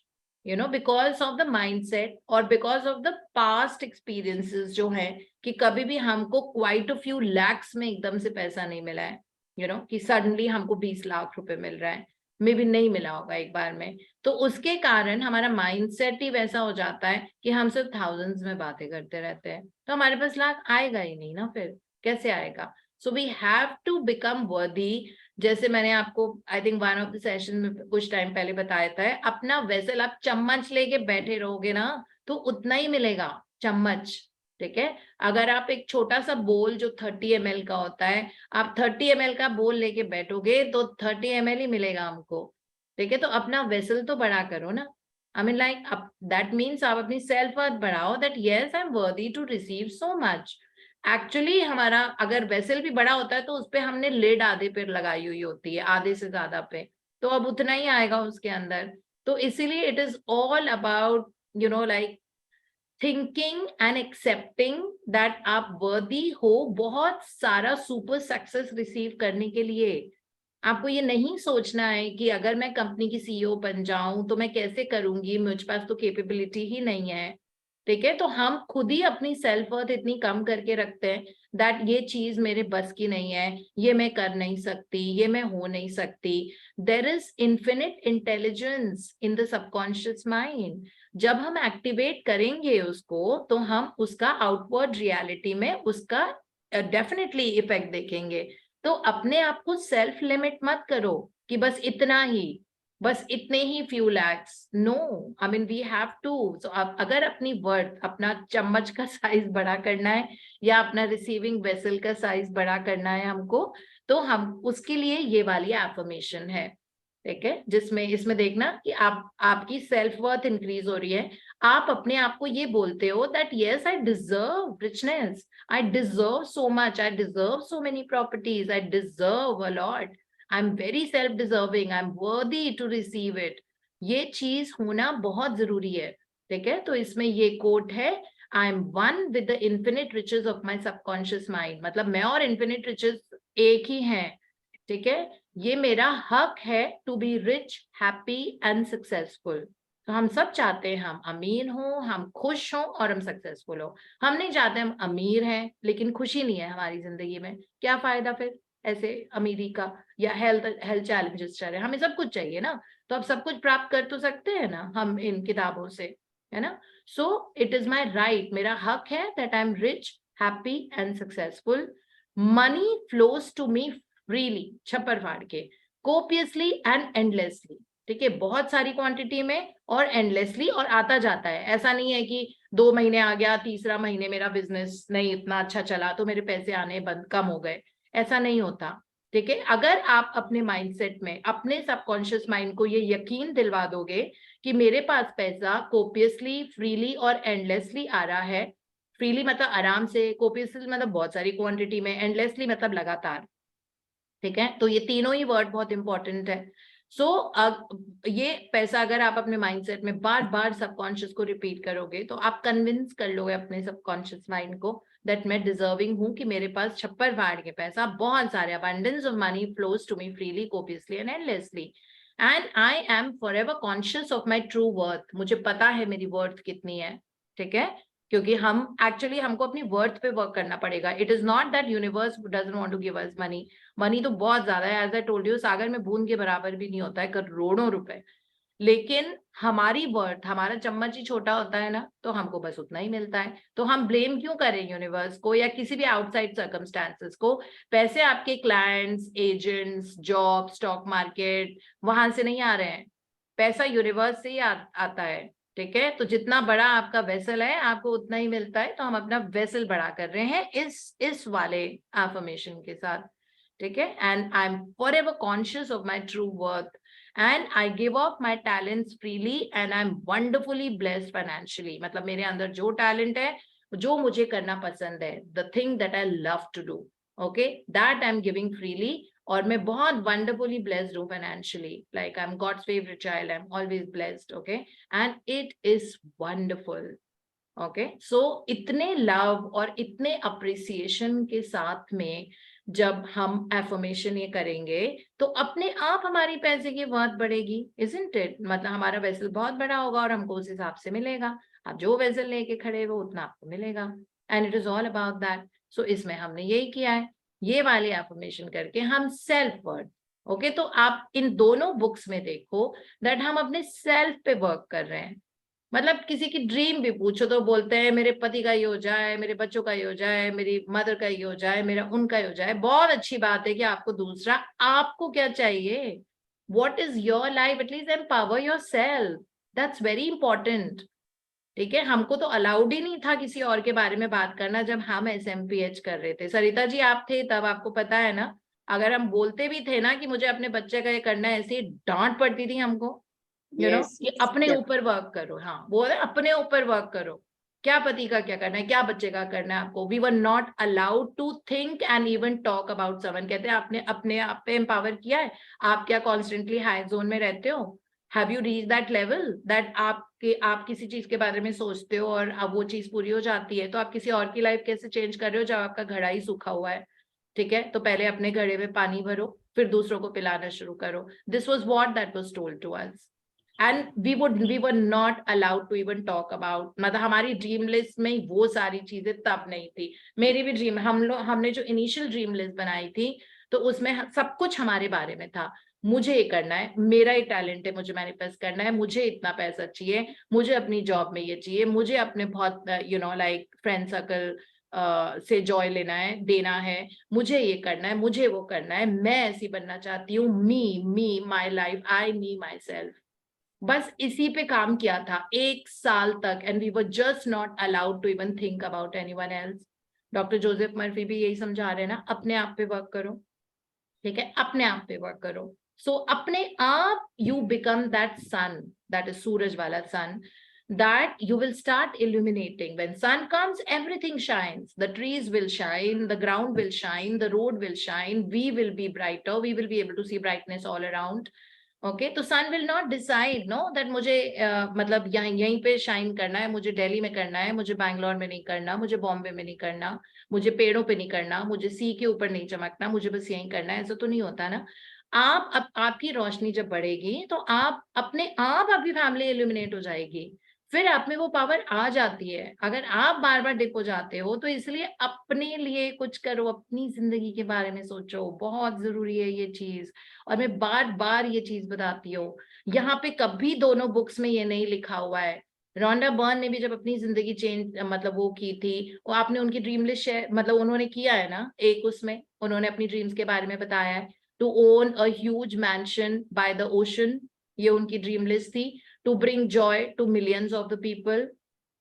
you know, because of the mindset और because of the past experiences जो है कि कभी भी हमको क्वाइट अ फ्यू लैक्स में एकदम से पैसा नहीं मिला है, यू नो, कि सडनली हमको 20 लाख रुपए मिल रहा है, मे भी नहीं मिला होगा एक बार में। तो उसके कारण हमारा माइंडसेट ही वैसा हो जाता है कि हम सिर्फ थाउजेंड्स में बातें करते रहते हैं, तो हमारे पास लाख आएगा ही नहीं ना, फिर कैसे आएगा। So we have to become worthy. जैसे मैंने आपको I think one of the session में कुछ टाइम पहले बताया था, अपना वेसल आप चम्मच लेके बैठे रहोगे ना तो उतना ही मिलेगा चम्मच, ठीक है। अगर आप एक छोटा सा बोल जो 30 ml का होता है, आप 30 ml का बोल लेके बैठोगे तो 30 ml ही मिलेगा हमको, ठीक है। तो अपना वेसल तो बड़ा करो ना, I mean like that means आप अपनी सेल्फ वर्थ बढ़ाओ, that yes I am worthy to receive so much. Actually हमारा अगर वेसल भी बड़ा होता है तो उस पे हमने लिड आधे पे लगाई हुई होती है, आधे से ज्यादा पे, तो अब उतना ही आएगा उसके अंदर। तो इसीलिए it is all about you know like thinking and accepting that आप वर्दी हो बहुत सारा सुपर सक्सेस रिसीव करने के लिए। आपको ये नहीं सोचना है कि अगर मैं कंपनी की सीईओ बन जाऊं तो मैं कैसे करूंगी, मुझ पास तो कैपेबिलिटी ही नहीं है, ठीक है। तो हम खुद ही अपनी सेल्फ वर्थ इतनी कम करके रखते हैं दैट ये चीज मेरे बस की नहीं है, ये मैं कर नहीं सकती, ये मैं हो नहीं सकती। There is infinite intelligence in the subconscious mind. जब हम एक्टिवेट करेंगे उसको तो हम उसका आउटवर्ड रियलिटी में उसका डेफिनेटली इफेक्ट देखेंगे। तो अपने आप को सेल्फ लिमिट मत करो कि बस इतना ही, बस इतने ही few lakhs, no, I mean we have to. So अगर अपनी वर्थ, अपना चम्मच का साइज बड़ा करना है या अपना रिसीविंग वेसल का साइज बड़ा करना है हमको, तो हम उसके लिए ये वाली एफर्मेशन है, ठीक है, जिसमें इसमें देखना कि आपकी सेल्फ वर्थ इंक्रीज हो रही है। आप अपने आप को ये बोलते हो that yes I deserve richness, I deserve so much, I deserve so many properties, I deserve a lot, I'm very self deserving, I'm worthy to receive it। ये चीज होना बहुत जरूरी है, ठीक है। तो इसमें ये कोट है, I am one with the infinite riches of my subconscious mind, मतलब मैं और infinite riches एक ही हैं, ठीक है। ये मेरा हक है to be rich, happy and successful. तो हम सब चाहते हैं हम अमीर हों, हम खुश हों और हम सक्सेसफुल हो। हम नहीं चाहते हम अमीर हैं लेकिन खुशी नहीं है हमारी जिंदगी में, क्या फायदा फिर ऐसे अमीरी का, या हेल्थ हेल्थ चैलेंजेस चल रहे हैं, हमें सब कुछ चाहिए ना, तो अब सब कुछ प्राप्त कर तो सकते हैं ना हम इन किताबों से, है ना। So it is my right, मेरा हक है that I am rich, happy and successful. Money flows to me freely, छप्पर फाड़ के, कोपियसली एंड एंडलेसली, ठीक है, बहुत सारी क्वांटिटी में और एंडलेसली, और आता जाता है। ऐसा नहीं है कि 2 महीने आ गया, तीसरा महीने मेरा बिजनेस नहीं इतना अच्छा चला तो मेरे पैसे आने बंद कम हो गए, ऐसा नहीं होता, ठीक है। अगर आप अपने माइंडसेट में, अपने सबकॉन्शियस माइंड को ये यकीन दिलवा दोगे कि मेरे पास पैसा कोपियसली, फ्रीली और एंडलेसली आ रहा है, फ्रीली मतलब आराम से, कोपियसली मतलब बहुत सारी क्वांटिटी में, एंडलेसली मतलब लगातार, ठीक है। तो ये तीनों ही वर्ड बहुत इंपॉर्टेंट है। सो ये पैसा अगर आप अपने माइंडसेट में बार बार सबकॉन्शियस को रिपीट करोगे तो आप कन्विंस कर लोगे अपने सबकॉन्शियस माइंड को दैट मैं डिजर्विंग हूं, कि मेरे पास छप्पर फाड़ के पैसा बहुत सारे, abundance of money flows to me freely, copiously and endlessly, and I am forever conscious of my true worth. मुझे पता है मेरी वर्थ कितनी है, ठीक है, क्योंकि हम एक्चुअली हमको अपनी वर्थ पे वर्क करना पड़ेगा। It is not that universe doesn't want to give us money, money तो बहुत ज्यादा है, एज आई टोल्ड यू सागर में बूंद के बराबर भी नहीं होता है, करोड़ों रुपए, लेकिन हमारी वर्थ, हमारा चम्मच ही छोटा होता है ना, तो हमको बस उतना ही मिलता है। तो हम ब्लेम क्यों करें यूनिवर्स को या किसी भी आउटसाइड सर्कमस्टांसेस को। पैसे आपके clients, agents, job, stock market, वहां से नहीं आ रहे हैं, पैसा यूनिवर्स से ही आता है, ठीक है। तो जितना बड़ा आपका वेसल है आपको उतना ही मिलता है, तो हम अपना वेसल बड़ा कर रहे हैं इस वाले एफर्मेशन के साथ, ठीक है। And I am forever conscious of my true worth and I give of my talents freely and I M wonderfully blessed financially, मतलब मेरे अंदर जो टैलेंट है, जो मुझे करना पसंद है, the thing that I love to do, okay, that I am giving freely, और मैं बहुत वंडरफुली ब्लेस्ड हूँ financially, like I am God's favourite child, I am always blessed, okay, and it is wonderful, okay. So इतने love और इतने appreciation के साथ में जब हम एफर्मेशन ये करेंगे तो अपने आप हमारी पैसे की वर्थ बढ़ेगी, इजंट इट? मतलब हमारा वेसल बहुत बड़ा होगा और हमको उस हिसाब से मिलेगा। आप जो वेसल लेके खड़े हो उतना आपको मिलेगा, and it is all about that. So इसमें हमने यही किया है, ये वाली एफर्मेशन करके हम सेल्फ वर्थ, ओके। तो आप इन दोनों बुक्स में देखो दैट हम अपने सेल्फ पे वर्क कर रहे हैं। मतलब किसी की ड्रीम भी पूछो तो बोलते हैं मेरे पति का ये हो जाए, मेरे बच्चों का ये हो जाए, मेरी मदर का ये हो जाए, मेरा उनका ये हो जाए। बहुत अच्छी बात है कि आपको दूसरा, आपको क्या चाहिए, what is your life, at least empower yourself, that's very important. ठीक है, हमको तो अलाउड ही नहीं था किसी और के बारे में बात करना जब हम SMPH कर रहे थे। सरिता जी आप थे तब, आपको पता है ना, अगर हम बोलते भी थे ना कि मुझे अपने बच्चे का ये करना है, ऐसी डांट पड़ती थी हमको, यू नो, कि अपने ऊपर वर्क करो। हाँ, वो है अपने ऊपर वर्क करो, क्या पति का क्या करना है, क्या बच्चे का करना है आपको। We were not allowed to think and even talk about someone. कहते हैं आपने अपने आप पे एम्पावर किया है, आप क्या कॉन्स्टेंटली हाई जोन में रहते हो? Have you reach that level that आप किसी चीज के बारे में सोचते हो और अब वो चीज पूरी हो जाती है, तो आप किसी और की लाइफ कैसे चेंज कर रहे हो जब आपका घड़ा ही सूखा हुआ है? ठीक है, तो पहले अपने घड़े में पानी भरो, फिर दूसरों को पिलाना शुरू करो। This was what that was told to us, and we were not allowed to even talk about, मतलब हमारी ड्रीम लिस्ट में वो सारी चीजें तब नहीं थी। मेरी भी ड्रीम, हमने जो इनिशियल ड्रीम लिस्ट बनाई थी तो उसमें सब कुछ हमारे बारे में था। मुझे ये करना है, मेरा ये टैलेंट है, मुझे मैनिफेस्ट करना है, मुझे इतना पैसा चाहिए, मुझे अपनी जॉब में ये चाहिए, मुझे अपने बहुत you know like friend circle से जॉय लेना है, देना है, मुझे ये करना है, मुझे वो करना है, मैं ऐसी बनना चाहती हूँ, मी my life, I me my self. बस इसी पे काम किया था 1 साल तक, and we were just not allowed to even think about anyone else. Doctor Joseph Murphy भी यही समझा रहे हैं ना, अपने आप पे वर्क करो, ठीक है, अपने आप पे वर्क करो। सो अपने आप you become that sun, that is सूरज वाला sun, that you will start illuminating. When sun comes, everything shines. The trees will shine, the ground will shine, the road will shine, we will be brighter, we will be able to see brightness all around. Okay, तो sun will not decide no that मुझे मतलब यहीं पे shine करना है, मुझे दिल्ली में करना है, मुझे बैंगलोर में नहीं करना, मुझे बॉम्बे में नहीं करना, मुझे पेड़ों पे नहीं करना, मुझे सी के ऊपर नहीं चमकना, मुझे बस यहीं करना है। ऐसा तो नहीं होता ना। आपकी रोशनी जब बढ़ेगी तो आप अपने आप आपकी फैमिली इल्यूमिनेट हो जाएगी, फिर आप में वो पावर आ जाती है। अगर आप बार बार डिप हो जाते हो तो इसलिए अपने लिए कुछ करो, अपनी जिंदगी के बारे में सोचो, बहुत जरूरी है ये चीज। और मैं बार बार ये चीज बताती हूँ, यहाँ पे कभी दोनों बुक्स में ये नहीं लिखा हुआ है। रोंडा बर्न ने भी जब अपनी जिंदगी चेंज मतलब वो की थी, वो आपने उनकी ड्रीम लिस्ट शेयर मतलब उन्होंने किया है ना, एक उसमें उन्होंने अपनी ड्रीम्स के बारे में बताया है। To own a huge mansion by the ocean, ये उनकी ड्रीम लिस्ट थी। To bring joy to millions of the people,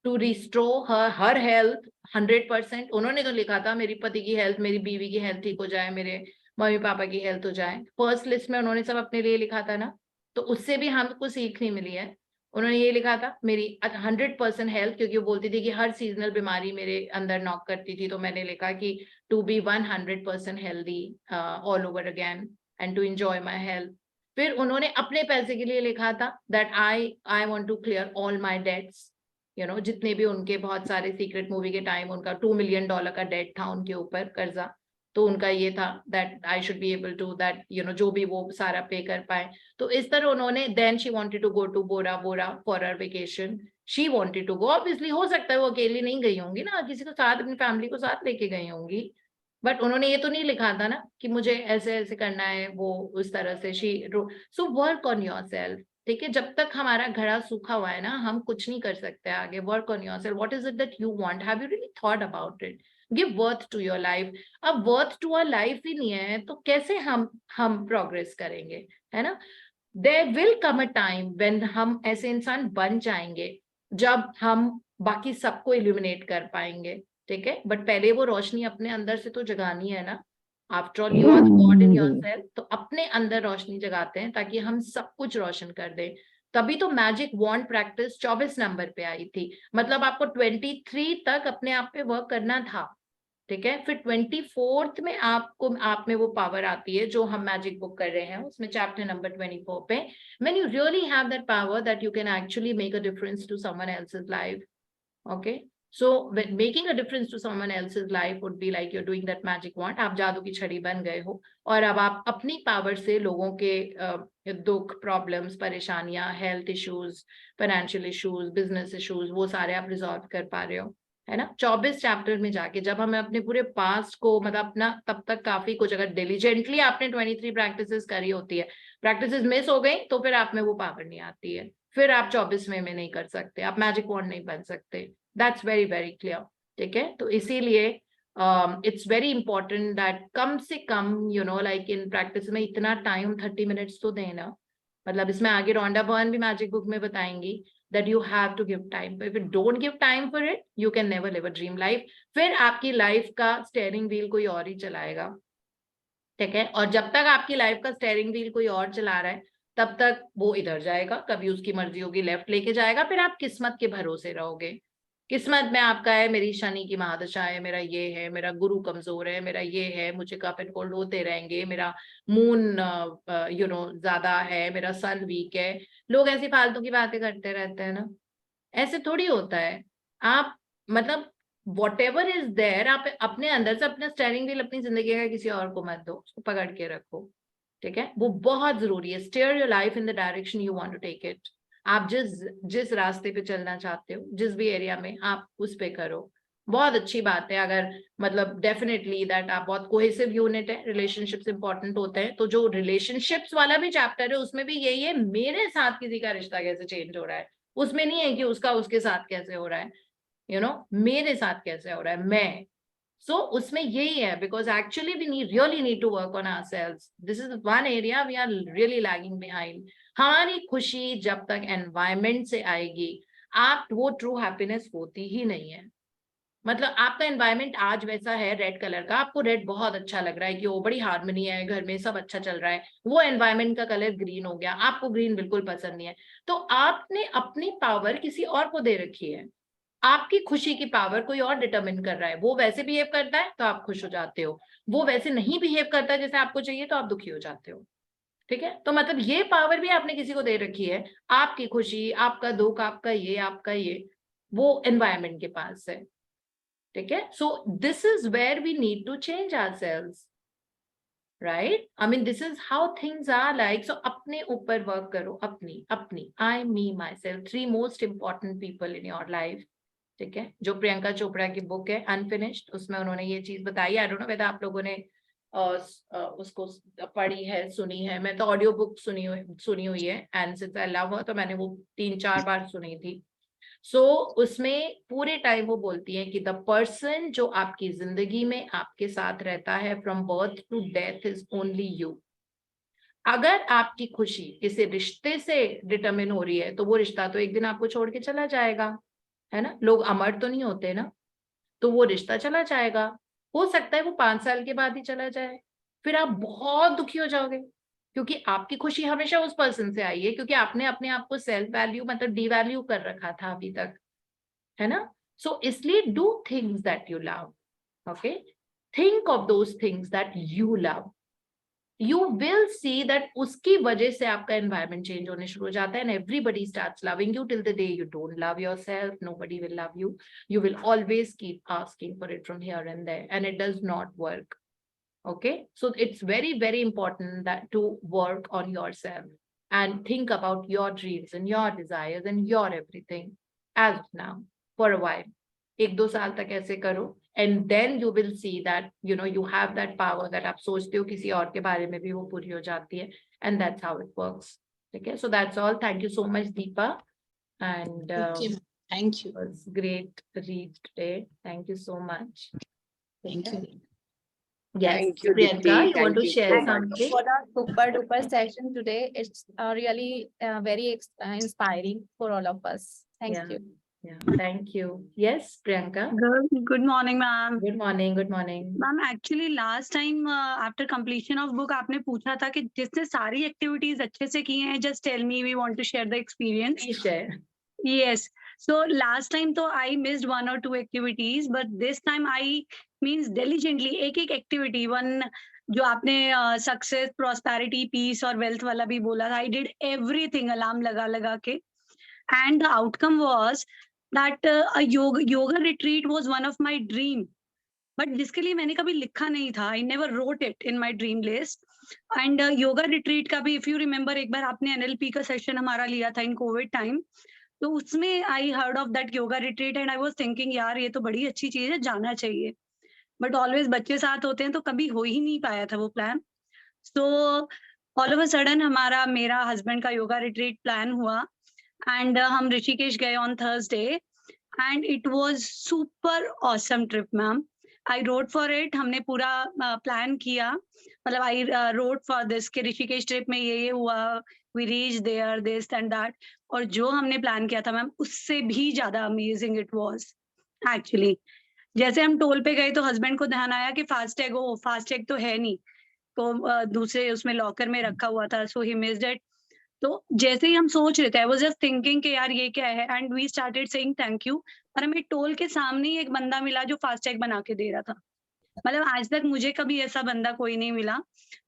to restore her health 100%। उन्होंने तो लिखा था मेरी पति की हेल्थ, मेरी बीवी की हेल्थ ठीक हो जाए, मेरे मम्मी पापा की हेल्थ हो जाए। फर्स्ट लिस्ट में उन्होंने सब अपने लिए लिखा था ना, तो उससे भी हमको सीख नहीं मिली है। उन्होंने ये लिखा था मेरी 100% हेल्थ, क्योंकि वो बोलती थी कि हर सीजनल बीमारी मेरे अंदर नॉक करती थी, तो मैंने लिखा कि to be 100% healthy all over again and to enjoy my health. फिर उन्होंने अपने पैसे के लिए लिखा था that I want to clear all my debts, you know, जितने भी उनके बहुत सारे सीक्रेट मूवी के टाइम उनका $2 मिलियन का डेट था उनके ऊपर, कर्जा। तो उनका ये था that I should be able to that you know जो भी वो सारा पे कर पाए। तो इस तरह उन्होंने, then she wanted to go to Bora Bora for her vacation. She wanted to go, obviously हो सकता है वो अकेली नहीं गई होंगी ना, किसी को साथ, अपनी फैमिली को साथ लेके गई होंगी, बट उन्होंने ये तो नहीं लिखा था ना कि मुझे ऐसे ऐसे करना है, वो उस तरह से she. So work on yourself, ठीक है, जब तक हमारा घड़ा सूखा हुआ है ना, हम कुछ नहीं कर सकते आगे। Work on yourself, what is it that you want, have you really thought about it, give worth to your life. अब वर्थ टू आवर लाइफ ही नहीं है तो कैसे हम प्रोग्रेस करेंगे, है ना। There will come a time when हम ऐसे इंसान बन जाएंगे जब हम बाकी सबको इल्यूमिनेट कर पाएंगे, ठीक है, बट पहले वो रोशनी अपने अंदर से तो जगानी है ना। After all you are God in yourself, तो अपने अंदर रोशनी जगाते हैं ताकि हम सब कुछ रोशन कर दें। तभी तो मैजिक वॉन्ड प्रैक्टिस 24 नंबर पे आई थी, मतलब आपको 23 तक अपने आप पे वर्क करना था। ठीक है। फिर 24th में आपको आप में वो पावर आती है जो हम मैजिक बुक कर रहे हैं, उसमें चैप्टर नंबर 24 पे, when you really have that power that you can actually make a difference to someone else's life. Okay, so when making a difference to someone else's life would be like you're doing that magic wand, आप जादू की छड़ी बन गए हो और अब आप अपनी पावर से लोगों के दुख, प्रॉब्लम्स, परेशानियां, health issues, financial issues, business issues, वो सारे आप रिजॉल्व कर पा रहे हो, है ना। 24 चैप्टर में जाके जब हमें अपने पूरे पास्ट को मतलब अपना तब तक काफी कुछ अगर डिलीजेंटली आपने 23 प्रैक्टिसेस करी होती है, प्रैक्टिसेस मिस हो गई तो फिर आप में वो पावर नहीं आती है, फिर आप 24वें में नहीं कर सकते, आप मैजिक वॉन्ड नहीं बन सकते। दैट्स वेरी वेरी क्लियर, ठीक है। तो इसीलिए इट्स वेरी इंपॉर्टेंट दैट कम से कम you know like in practice में इतना टाइम 30 मिनट्स तो देना। मतलब इसमें आगे रोंडा बर्न भी मैजिक बुक में बताएंगी that you have to give time. But if you don't give time for it, you can never live a dream life. फिर आपकी लाइफ का स्टेयरिंग व्हील कोई और ही चलाएगा, ठीक है। और जब तक आपकी लाइफ का स्टेयरिंग व्हील कोई और चला रहा है तब तक वो इधर जाएगा, कभी उसकी मर्जी होगी लेफ्ट लेके जाएगा, फिर आप किस्मत के भरोसे रहोगे। किस्मत में आपका है मेरी शनि की महादशा है, मेरा ये है, मेरा गुरु कमजोर है, मेरा ये है, मुझे कफ एंड कोल्ड होते रहेंगे, मेरा मून यू नो ज्यादा है, मेरा सन वीक है। लोग ऐसी फालतू की बातें करते रहते हैं ना, ऐसे थोड़ी होता है। आप मतलब whatever is there, आप अपने अंदर से अपना स्टीयरिंग व्हील अपनी जिंदगी का किसी और को मत दो, उसको पकड़ के रखो, ठीक है। वो बहुत जरूरी है। Steer your life in the direction you want to take it. आप जिस रास्ते पे चलना चाहते हो, जिस भी एरिया में, आप उस पे करो। बहुत अच्छी बात है अगर मतलब डेफिनेटली दैट आप बहुत कोहेसिव यूनिट है, रिलेशनशिप्स इंपॉर्टेंट होते हैं। तो जो रिलेशनशिप्स वाला भी चैप्टर है उसमें भी यही है, मेरे साथ किसी का रिश्ता कैसे चेंज हो रहा है, उसमें नहीं है कि उसका उसके साथ कैसे हो रहा है, यू नो मेरे साथ कैसे हो रहा है मैं। So उसमें यही है, because actually we really need to work on ourselves. This is one area we are really lagging behind. हमारी खुशी जब तक environment से आएगी, आप वो true happiness होती ही नहीं है। मतलब आपका environment आज वैसा है रेड कलर का, आपको रेड बहुत अच्छा लग रहा है कि वो बड़ी हार्मनी है, घर में सब अच्छा चल रहा है, वो environment का कलर ग्रीन हो गया, आपको ग्रीन बिल्कुल पसंद नहीं है, तो आपने अपनी पावर किसी और को दे रखी है। आपकी खुशी की पावर कोई और डिटरमिन कर रहा है। वो वैसे बिहेव करता है तो आप खुश हो जाते हो, वो वैसे नहीं बिहेव करता जैसे आपको चाहिए तो आप दुखी हो जाते हो, ठीक है। तो मतलब ये पावर भी आपने किसी को दे रखी है, आपकी खुशी, आपका दुख, आपका ये वो एनवायरनमेंट के पास है, ठीक है। So this is where we need to change ourselves, right. I mean this is how things are like. So अपने ऊपर वर्क करो, अपनी I me myself, 3 most important people in your life, ठीक है। जो प्रियंका चोपड़ा की बुक है unfinished, उसमें उन्होंने ये चीज बताई। आई डोंट नो वेदर आप लोगों ने उसको पढ़ी है, सुनी है। मैं तो ऑडियो बुक सुनी हुई है, एंड सिंस आई लव हर तो मैंने वो 3-4 बार सुनी थी। सो उसमें पूरे टाइम वो बोलती है कि द पर्सन जो आपकी जिंदगी में आपके साथ रहता है from birth to death is only you. अगर आपकी खुशी किसी रिश्ते से डिटरमिन हो रही है तो वो रिश्ता तो एक दिन आपको छोड़ के चला जाएगा, है ना। लोग अमर तो नहीं होते ना, तो वो रिश्ता चला जाएगा। हो सकता है वो 5 साल के बाद ही चला जाए, फिर आप बहुत दुखी हो जाओगे क्योंकि आपकी खुशी हमेशा उस पर्सन से आई है, क्योंकि आपने अपने आप को सेल्फ वैल्यू मतलब डिवैल्यू कर रखा था अभी तक, है ना। सो इसलिए do things that you love, okay, think of those things that you love, you will see that उसकी वजह से आपका environment change होने शुरू हो जाता है, and everybody starts loving you. Till the day you don't love yourself, nobody will love you. You will always keep asking for it from here and there, and it does not work. Okay, so it's very very important that to work on yourself and think about your dreams and your desires and your everything as of now for a while. 1-2 साल तक ऐसे करो, and then you will see that you know you have that power that आप सोचते हो किसी और के बारे में भी वो पूरी हो जाती है, and that's how it works. Okay, so that's all. Thank you so much, Deepa, and Thank you. it was great read today. Thank you so much. Thank you. Yes, Thank you, Priyanka, Deepti. you want Thank to you share so much. something? For the super duper session today, it's really very inspiring for all of us. Thank Yeah. you. Yeah, thank you. Yes, Priyanka. Good morning, ma'am. Good morning. Good morning. Ma'am actually last time after completion of book आपने पूछा था कि जिसने सारी activities अच्छे से की हैं, just tell me, we want to share the experience. Please share. Yes, So last time तो I missed 1 or 2 activities, but this time I means diligently एक activity, one जो आपने success, prosperity, peace और wealth वाला भी बोला था, I did everything alarm लगा के, and the outcome was that a yoga retreat was one of my dream, but जिसके लिए मैंने कभी लिखा नहीं था. I never wrote it in my dream list. And yoga retreat का भी, if you remember, एक बार आपने NLP का session हमारा लिया था in COVID time, तो उसमें I heard of that yoga retreat and I was thinking यार ये तो बड़ी अच्छी चीज है, जाना चाहिए. But always बच्चे साथ होते हैं तो कभी हो ही नहीं पाया था वो plan. So all of a sudden हमारा मेरा husband का yoga retreat plan हुआ and हम ऋषिकेश गए on Thursday and it was super awesome trip, ma'am. I wrote for it. हमने पूरा plan किया. मतलब I wrote for this कि ऋषिकेश trip में ये हुआ. We reached there, this and that. और जो हमने plan किया था मैम उससे भी ज्यादा amazing it was actually. जैसे हम टोल पे गए तो हस्बैंड को ध्यान आया कि फास्टैग तो है नहीं, तो दूसरे उसमें लॉकर में रखा हुआ था, सो ही मिस्ड इट. तो जैसे ही हम सोच रहे थे, आई वाज जस्ट थिंकिंग कि यार ये क्या है, and we started saying thank you. और हमें टोल के सामने ही एक बंदा मिला जो फास्टैग बना के दे रहा था. मतलब आज तक मुझे कभी ऐसा बंदा कोई नहीं मिला,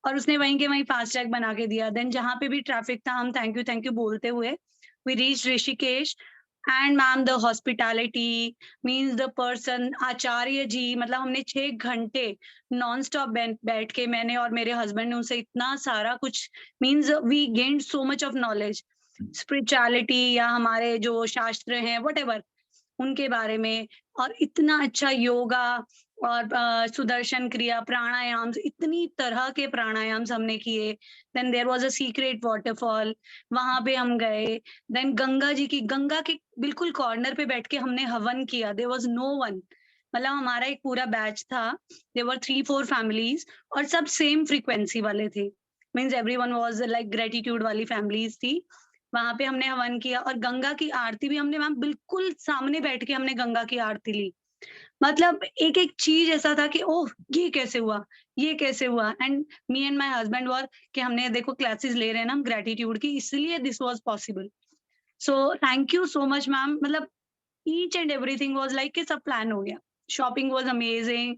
और उसने वहीं के वहीं फास्टैग बना के दिया. देन जहाँ पे भी ट्रैफिक था हम थैंक यू बोलते हुए we reach Rishikesh. And ma'am the hospitality means the person Acharya ji, मतलब हमने 6 घंटे नॉन स्टॉप बैठ के मैंने और मेरे हस्बैंड ने उनसे इतना सारा कुछ, means we gained so much of knowledge, spirituality या हमारे जो शास्त्र हैं व्हाटएवर उनके बारे में, और इतना अच्छा योगा और सुदर्शन क्रिया, प्राणायाम, इतनी तरह के प्राणायाम हमने किए. Then there was a secret waterfall, वहां पे हम गए. देन गंगा के बिल्कुल कॉर्नर पे बैठ के हमने हवन किया. देयर वाज नो वन, मतलब हमारा एक पूरा बैच था. देयर वर 3-4 फैमिलीज और सब सेम फ्रीक्वेंसी वाले थे. Means everyone was like gratitude वाली फैमिलीज थी. वहां पे हमने हवन किया और गंगा की आरती भी हमने मैम बिल्कुल सामने बैठ के हमने गंगा की आरती ली. मतलब एक एक चीज ऐसा था कि ओह ये कैसे हुआ. And me and my husband were कि हमने देखो क्लासेस ले रहे हैं ना हम ग्रेटिट्यूड की, इसलिए this was possible. So thank you so much ma'am. मतलब each and everything was like कि सब प्लान हो गया. Shopping was amazing.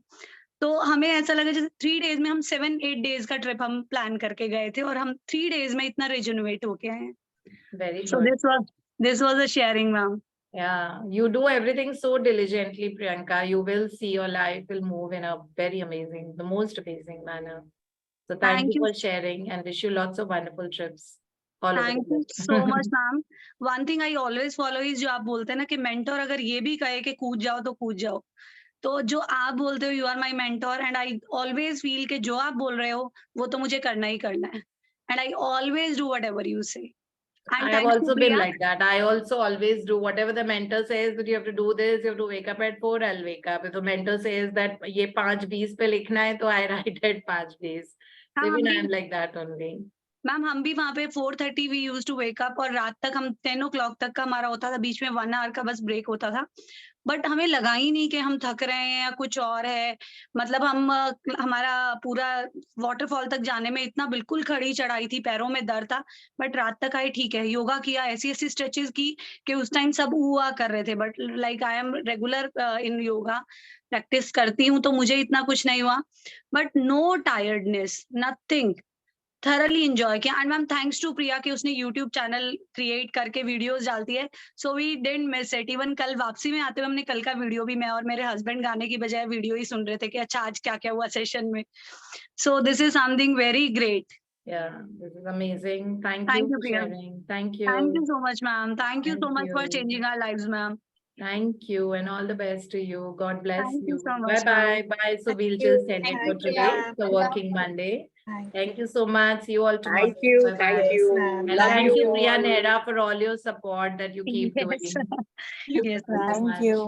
तो हमें ऐसा लगा जैसे 3 डेज में हम 7-8 डेज का ट्रिप हम प्लान करके गए थे, और हम 3 डेज में इतना रिजुनवेट होके आए हैं. Very So good. this was a sharing, ma'am. Yeah, you do everything so diligently, Priyanka. You will see your life will move in a very amazing, the most amazing manner. So thank Thank you you. for sharing and wish you lots of wonderful trips all over the Thank you world. so much, ma'am. One thing I always follow is जो आप बोलते हैं ना कि mentor अगर ये भी कहे कि कूद जाओ तो कूद जाओ, तो जो आप बोलते हो you are my mentor, and I always feel कि जो आप बोल रहे हो वो तो मुझे करना ही करना है, and I always do whatever you say. And I have thanks to also been Priya. like that. I also always do whatever the mentor says that you have to do this, you have to wake up at 4, I'll wake up. If the mentor says that ये 5:20 पे लिखना है, तो I write at 5:20. So हाँ, even हम I am भी like that only. Ma'am हम भी वहाँ पे 4:30 we used to wake up, और रात तक हम 10 o'clock तक का हमारा होता था, बीच में 1 hour का बस ब्रेक होता था. बट हमें लगा ही नहीं कि हम थक रहे हैं या कुछ और है. मतलब हम हमारा पूरा वाटरफॉल तक जाने में इतना बिल्कुल खड़ी चढ़ाई थी, पैरों में दर्द था, बट रात तक आए ठीक है. योगा किया, ऐसी ऐसी स्ट्रेचेस की कि उस टाइम सब हुआ कर रहे थे, but like I am regular in yoga, practice करती हूँ, तो मुझे इतना कुछ नहीं हुआ. But no tiredness, nothing, thoroughly enjoy किया. And ma'am thanks to Priya कि उसने YouTube चैनल क्रिएट करके वीडियोस डालती है, so we didn't miss it. Even कल वापसी में आते हुए हमने कल का वीडियो भी, मैं और मेरे हस्बैंड गाने की बजाय वीडियो ही सुन रहे थे कि अच्छा आज क्या क्या हुआ सेशन में. सो this is something very great. Yeah, this is amazing. Thank you Thank you, for Priya. sharing. Thank you. Thank you so much, ma'am. Thank you so Thank much for you. changing our lives, ma'am. Thank you and all the best to you. God bless Thank you you. so Bye much, bye. ma'am. Bye. So we'll you. just end it Thank for you, today. Priya. It's a working Monday. Thank Thank you so much. See you all tomorrow. Thank you. Bye Thank bye. you. ma'am. And Love thank you, you Priya all. Nehra, for all your support that you keep Yes. doing. Yes, Thank you so ma'am. Thank much. you.